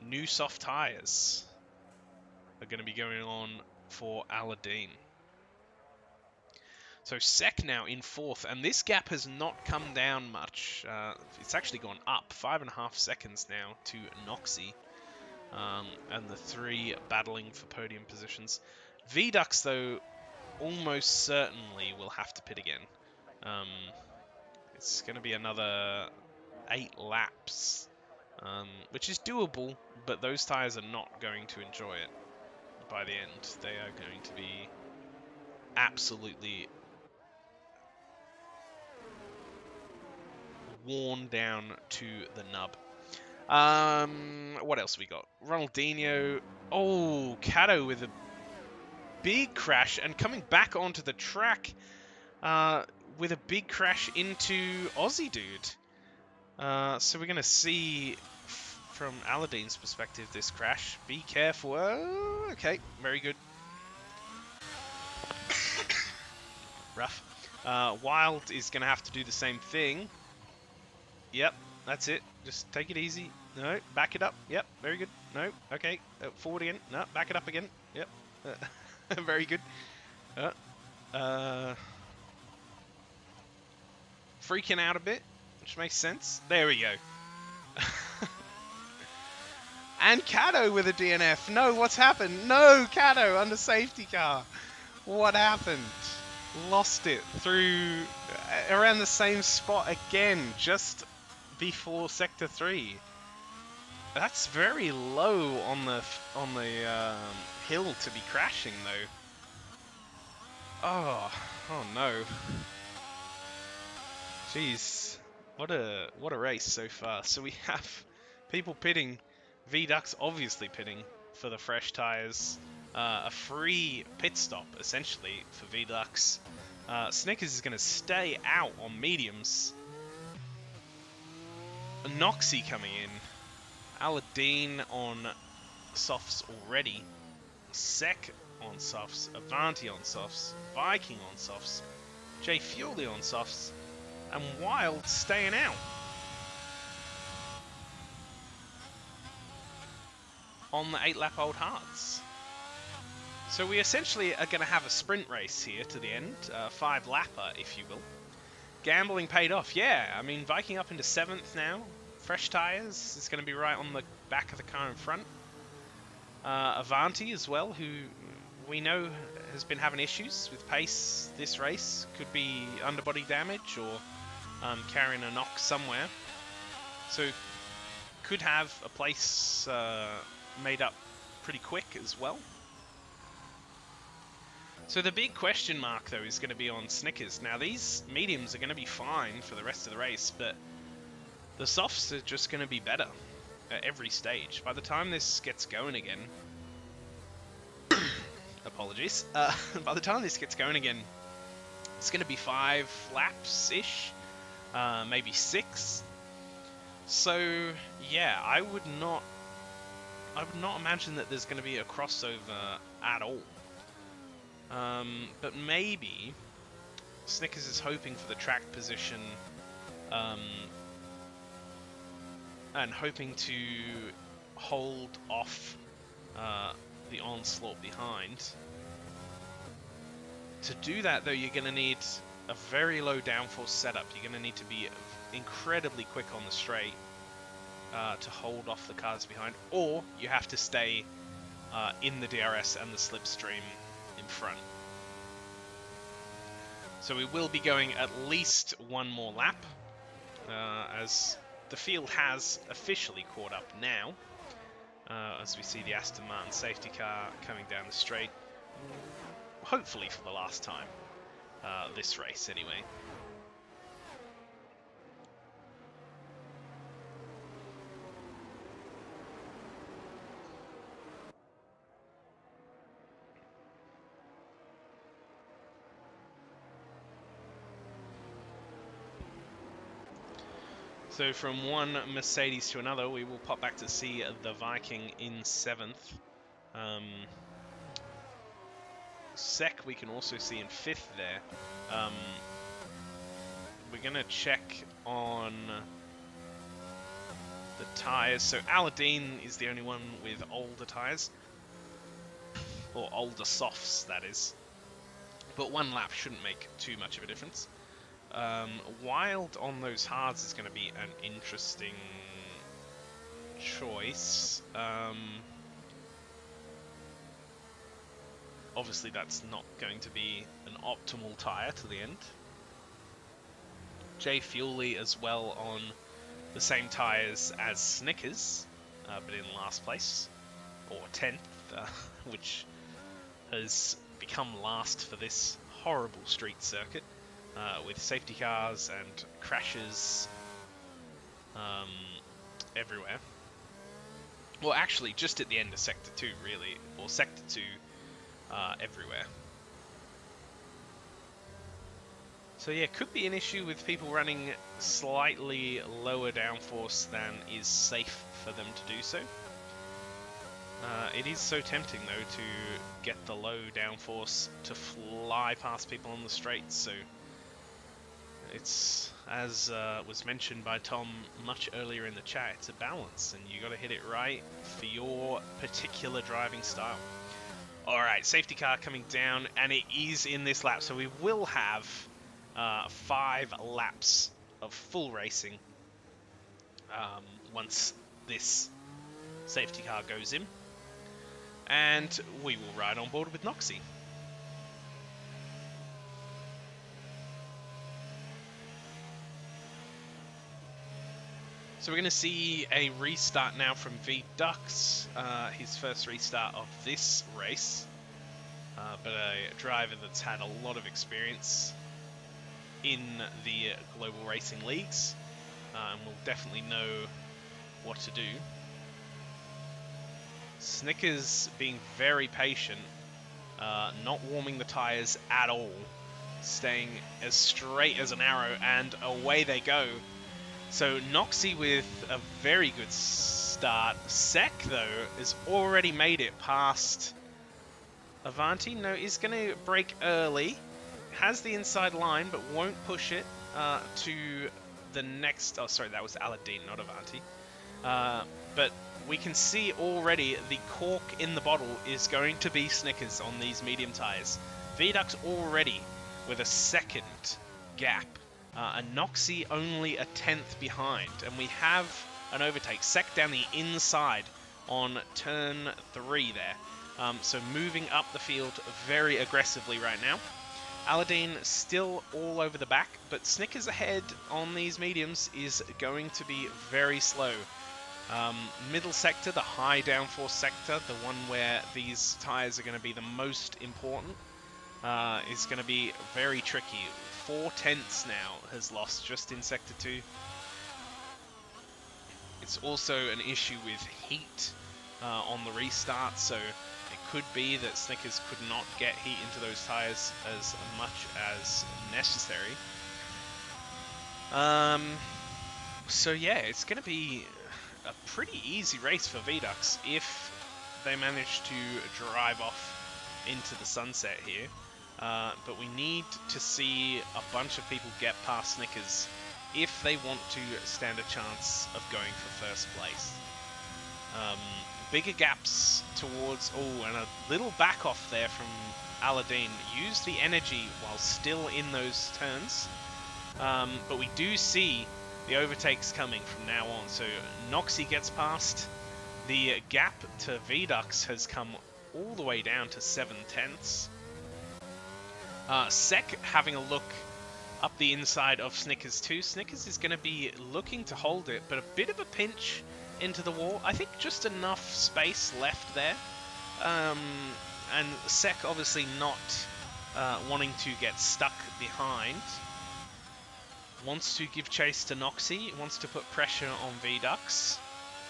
new soft tyres are going to be going on for Aladdin. So Sek now in 4th, and this gap has not come down much. It's actually gone up 5.5 seconds now to Noxy, and the 3 battling for podium positions. Vedux, though, almost certainly will have to pit again. It's going to be another 8 laps which is doable, but those tyres are not going to enjoy it by the end. They are going to be absolutely worn down to the nub. What else we got? Ronaldinho. Oh, Cato with a big crash and coming back onto the track with a big crash into Aussie Dude. So we're going to see, from Aladdin's perspective, this crash. Be careful. Oh, okay, very good. Rough. Wild is going to have to do the same thing. Yep, that's it. Just take it easy. No, back it up. Yep, very good. No, okay. Forward again. No, back it up again. Yep. Very good. Freaking out a bit, which makes sense. There we go. And Cato with a DNF. No, what's happened? No, Cato under safety car. What happened? Lost it through around the same spot again, just before Sector 3. That's very low on the hill to be crashing, though. Oh no. Jeez, what a race so far. So we have people pitting, VDUX obviously pitting for the fresh tyres. A free pit stop, essentially, for VDUX. Snickers is going to stay out on mediums. Noxy coming in. Aladdin on softs already. Sec on softs. Avanti on softs. Viking on softs. J Fuely on softs. And Wild staying out. On the 8-lap-old hards. So we essentially are going to have a sprint race here to the end. 5-lapper, if you will. Gambling paid off, yeah. I mean, Viking up into 7th now. Fresh tyres. It's going to be right on the back of the car in front. Avanti as well, who we know has been having issues with pace this race. Could be underbody damage or carrying a knock somewhere. So could have a place made up pretty quick as well. So the big question mark, though, is going to be on Snickers. Now, these mediums are going to be fine for the rest of the race, but the softs are just going to be better at every stage. By the time this gets going again... apologies. By the time this gets going again, it's going to be 5 laps-ish, maybe 6. So, yeah, I would not imagine that there's going to be a crossover at all. But maybe Snickers is hoping for the track position and hoping to hold off the onslaught behind. To do that, though, you're going to need a very low downforce setup. You're going to need to be incredibly quick on the straight to hold off the cars behind, or you have to stay in the DRS and the slipstream in front. So we will be going at least one more lap, as the field has officially caught up now, as we see the Aston Martin safety car coming down the straight, hopefully for the last time this race anyway. So from one Mercedes to another, we will pop back to see the Viking in 7th. Sec we can also see in 5th there. We're going to check on the tyres. So Aladdin is the only one with older tyres. Or older softs, that is. But one lap shouldn't make too much of a difference. Wild on those hards is going to be an interesting choice. Obviously that's not going to be an optimal tyre to the end. J Fuely as well on the same tyres as Snickers, but in last place, or 10th, which has become last for this horrible street circuit, with safety cars and crashes everywhere. Well, actually, just at the end of Sector 2, really, or Sector 2 everywhere. So yeah, could be an issue with people running slightly lower downforce than is safe for them to do so. It is so tempting, though, to get the low downforce to fly past people on the straight, so it's, as was mentioned by Tom much earlier in the chat, it's a balance, and you got to hit it right for your particular driving style. Alright, safety car coming down, and it is in this lap, so we will have 5 laps of full racing once this safety car goes in, and we will ride on board with Noxie. So we're going to see a restart now from V-Dux, his first restart of this race, but a driver that's had a lot of experience in the global racing leagues, and will definitely know what to do. Snickers being very patient, not warming the tyres at all, staying as straight as an arrow, and away they go. So Noxie with a very good start. Sek, though, has already made it past Avanti. No, is going to brake early. Has the inside line, but won't push it to the next... Oh, sorry, that was Aladdin, not Avanti. But we can see already the cork in the bottle is going to be Snickers on these medium tyres. V-Dux already with a second gap. And Noxie only a 10th behind. And we have an overtake. Sek down the inside on turn 3 there. So moving up the field very aggressively right now. Aladdin still all over the back, but Snickers ahead on these mediums is going to be very slow. Middle sector, the high downforce sector, the one where these tyres are going to be the most important, is going to be very tricky. 4/10 now has lost just in Sector 2. It's also an issue with heat on the restart, so it could be that Snickers could not get heat into those tyres as much as necessary. So yeah, it's going to be a pretty easy race for V-Dux if they manage to drive off into the sunset here. But we need to see a bunch of people get past Snickers if they want to stand a chance of going for first place. Bigger gaps towards... Oh, and a little back off there from Aladdin. Use the energy while still in those turns. But we do see the overtakes coming from now on. So Noxie gets past. The gap to V-Dux has come all the way down to 7/10. Sek having a look up the inside of Snickers too. Snickers is going to be looking to hold it, but a bit of a pinch into the wall. I think just enough space left there. And Sek obviously not wanting to get stuck behind. Wants to give chase to Noxie, wants to put pressure on V-Dux.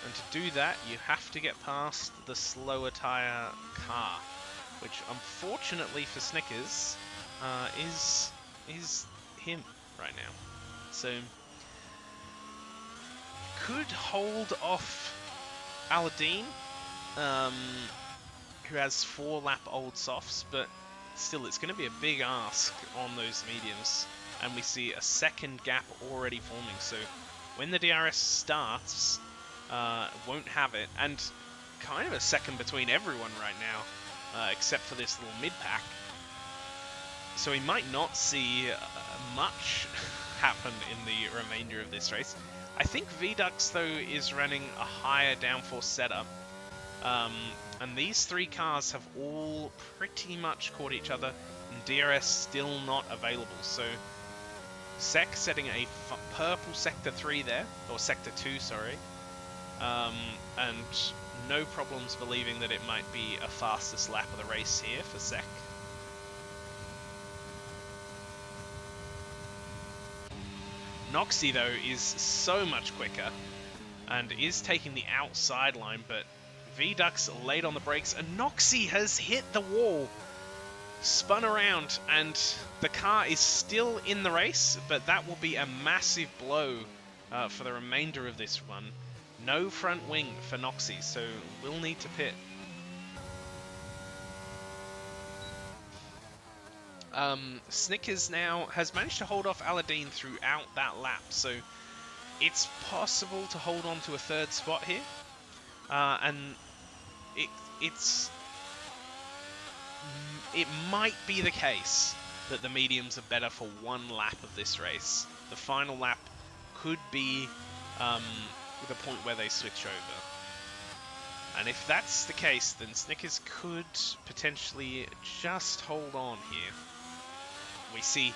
And to do that, you have to get past the slower tyre car, which unfortunately for Snickers is him right now. So could hold off Aladdin, who has 4 lap old softs, but still it's going to be a big ask on those mediums, and we see a second gap already forming. So when the DRS starts, won't have it, and kind of a second between everyone right now, except for this little mid-pack. So we might not see much happen in the remainder of this race. I think V-Dux, though, is running a higher downforce setup. And these 3 cars have all pretty much caught each other, and DRS still not available. So Sek setting a purple Sector 3 there, or Sector 2, sorry. And no problems believing that it might be a fastest lap of the race here for Sek. Noxie, though, is so much quicker and is taking the outside line, but Vdux late on the brakes, and Noxie has hit the wall, spun around, and the car is still in the race, but that will be a massive blow for the remainder of this run. No front wing for Noxie, so we'll need to pit. Snickers now has managed to hold off Aladdin throughout that lap, so it's possible to hold on to a third spot here, and it might be the case that the mediums are better for one lap of this race. The final lap could be the point where they switch over. And if that's the case, then Snickers could potentially just hold on here. We see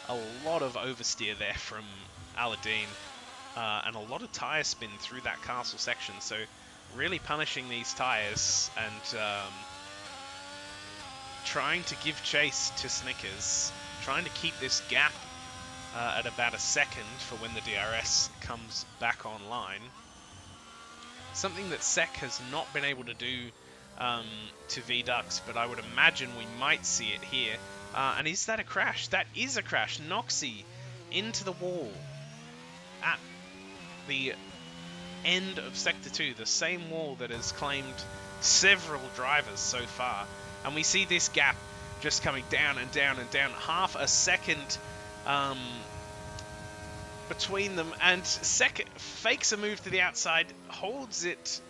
a lot of oversteer there from Aladdin, and a lot of tyre spin through that castle section, so really punishing these tyres and trying to give chase to Snickers, trying to keep this gap at about a second for when the DRS comes back online. Something that Sek has not been able to do to Vdux, but I would imagine we might see it here. And is that a crash? That is a crash. Noxie into the wall at the end of Sector 2, the same wall that has claimed several drivers so far. And we see this gap just coming down and down and down. Half a second between them, and Sek fakes a move to the outside, holds it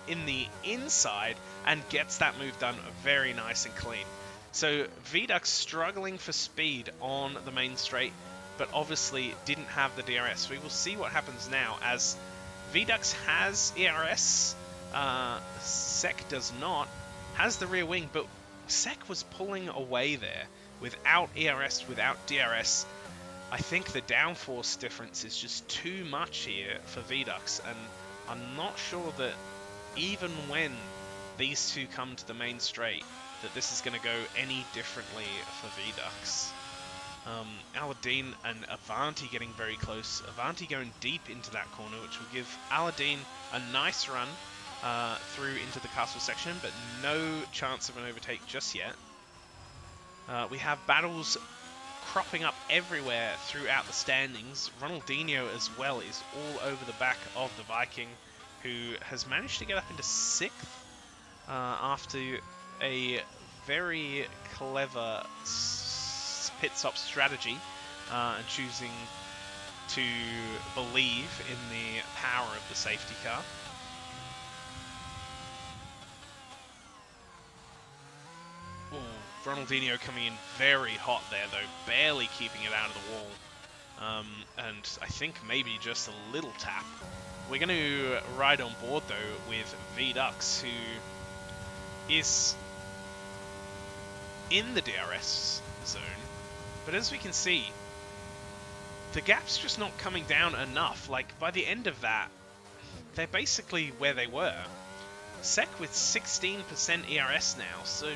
in the inside, and gets that move done very nice and clean. So Vdux struggling for speed on the main straight, but obviously didn't have the DRS. We will see what happens now, as Vdux has ERS, Sek does not, has the rear wing, but Sek was pulling away there without ERS, without DRS. I think the downforce difference is just too much here for Vdux, and I'm not sure that even when these two come to the main straight, that this is going to go any differently for Vdux. Aladdin and Avanti getting very close. Avanti going deep into that corner, which will give Aladdin a nice run through into the castle section, but no chance of an overtake just yet. We have battles cropping up everywhere throughout the standings. Ronaldinho as well is all over the back of the Viking, who has managed to get up into 6th after a very clever pit stop strategy and choosing to believe in the power of the safety car. Ooh, Ronaldinho coming in very hot there though, barely keeping it out of the wall. And I think maybe just a little tap. We're going to ride on board though with Vdux, who is in the DRS zone, but as we can see, the gap's just not coming down enough. Like, by the end of that, they're basically where they were. Sek with 16% ERS now, so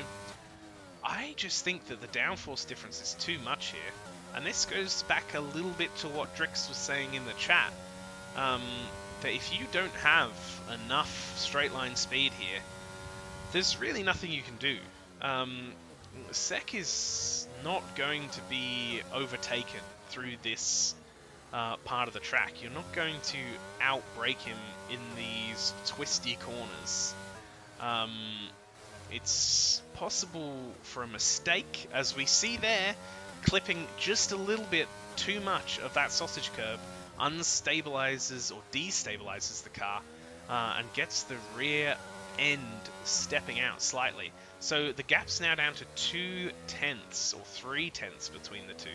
I just think that the downforce difference is too much here. And this goes back a little bit to what Drix was saying in the chat, that if you don't have enough straight line speed here, there's really nothing you can do. Sek is not going to be overtaken through this part of the track. You're not going to outbrake him in these twisty corners. It's possible for a mistake, as we see there, clipping just a little bit too much of that sausage curb, unstabilizes or destabilizes the car, and gets the rear end stepping out slightly. So the gap's now down to 2/10 or 3/10 between the two.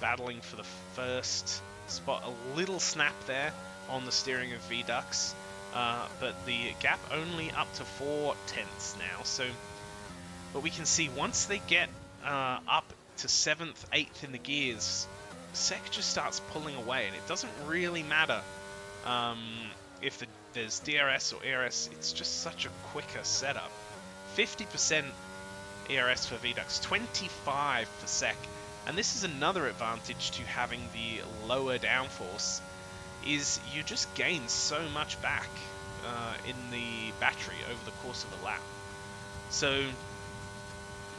Battling for the first spot. A little snap there on the steering of Vdux, but the gap only up to 4/10 now. So, but we can see once they get up to 7th, 8th in the gears, Sek just starts pulling away, and it doesn't really matter um, if there's DRS or ERS. It's just such a quicker setup. 50% ERS for Vedux, 25 for Sek. And this is another advantage to having the lower downforce, is you just gain so much back in the battery over the course of a lap. So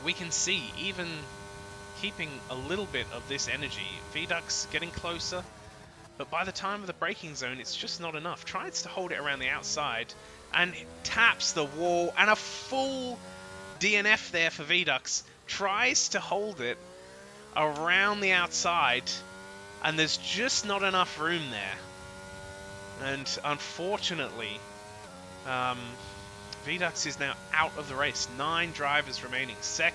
we can see, even keeping a little bit of this energy, Vedux getting closer, but by the time of the braking zone, it's just not enough. Tries to hold it around the outside, and it taps the wall, and a full DNF there for Vedux. Tries to hold it around the outside, and there's just not enough room there. And unfortunately, Vedux is now out of the race. 9 drivers remaining. Sek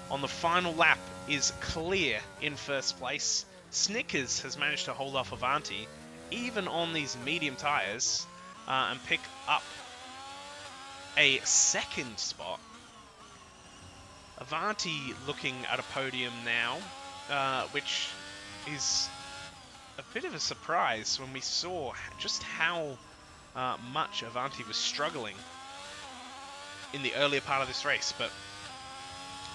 on the final lap is clear in first place. Snickers has managed to hold off Avanti, even on these medium tyres, and pick up a second spot. Avanti looking at a podium now, which is a bit of a surprise when we saw just how much Avanti was struggling in the earlier part of this race. But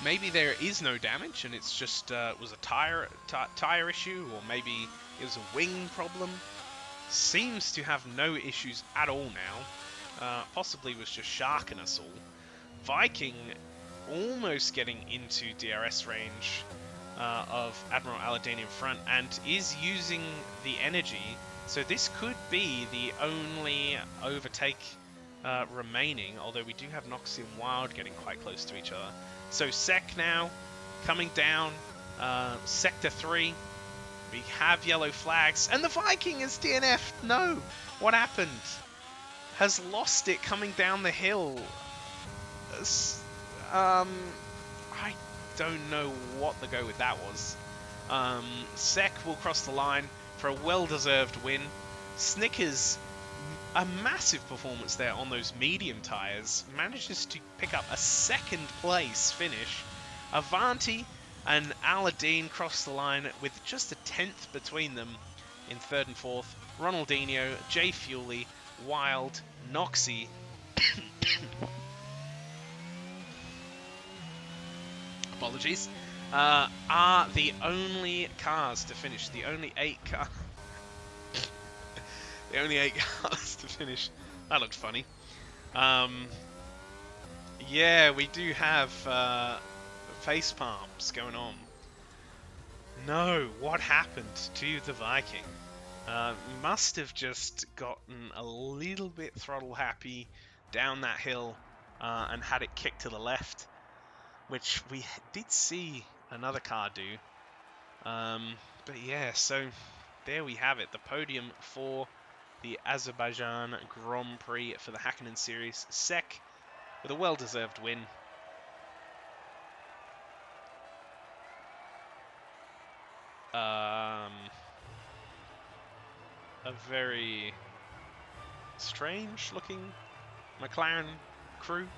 maybe there is no damage and it's just was a tire issue, or maybe it was a wing problem. Seems to have no issues at all now. Possibly was just sharking us all. Viking almost getting into DRS range of Admiral Aladdin in front, and is using the energy. So this could be the only overtake remaining, although we do have Noxie and Wild getting quite close to each other. So Sek now coming down, Sector 3. We have yellow flags, and the Viking is DNF'd. No, what happened? Has lost it coming down the hill. I don't know what the go with that was. Sek will cross the line for a well-deserved win. Snickers, a massive performance there on those medium tyres, manages to pick up a second place finish. Avanti and Aladdin cross the line with just a 10th between them in third and fourth. Ronaldinho, Jay Fuley, Wild, Noxie, apologies, are the only cars to finish. The only 8 cars. The only 8 cars to finish. That looked funny. Yeah, we do have face palms going on. No, what happened to the Viking? Must have just gotten a little bit throttle happy down that hill and had it kicked to the left, which we did see another car do. But yeah, so there we have it. The podium for the Azerbaijan Grand Prix for the Hakkinen Series. Sek with a well-deserved win. A very strange-looking McLaren crew.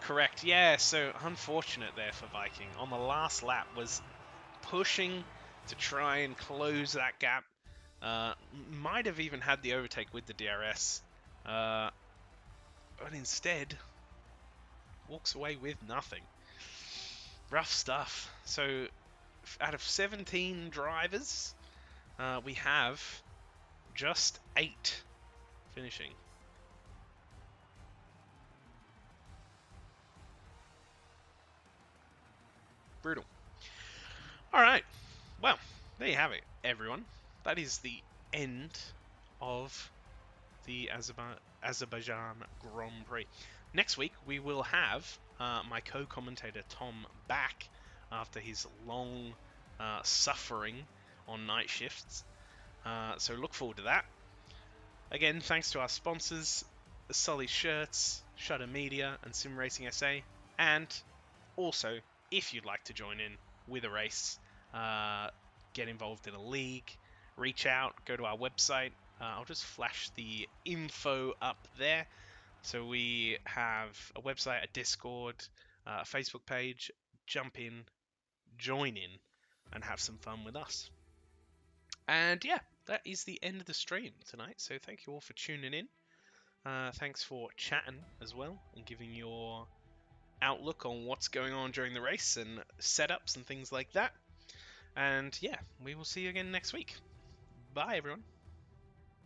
Correct. Yeah, so unfortunate there for Viking. On the last lap was pushing to try and close that gap. Might have even had the overtake with the DRS. But instead walks away with nothing. Rough stuff. So out of 17 drivers, we have just 8 finishing. Brutal. Alright, well, there you have it, everyone. That is the end of the Azerbaijan Grand Prix. Next week, we will have my co-commentator Tom back after his long suffering on night shifts. So look forward to that. Again, thanks to our sponsors, Sully Shirts, Shutter Media, and Sim Racing SA. And also, if you'd like to join in with a race, get involved in a league, reach out, go to our website. I'll just flash the info up there. So we have a website, a Discord, a Facebook page. Jump in, join in, and have some fun with us. And yeah, that is the end of the stream tonight. So thank you all for tuning in. Thanks for chatting as well and giving your outlook on what's going on during the race and setups and things like that. And yeah, we will see you again next week. Bye, everyone.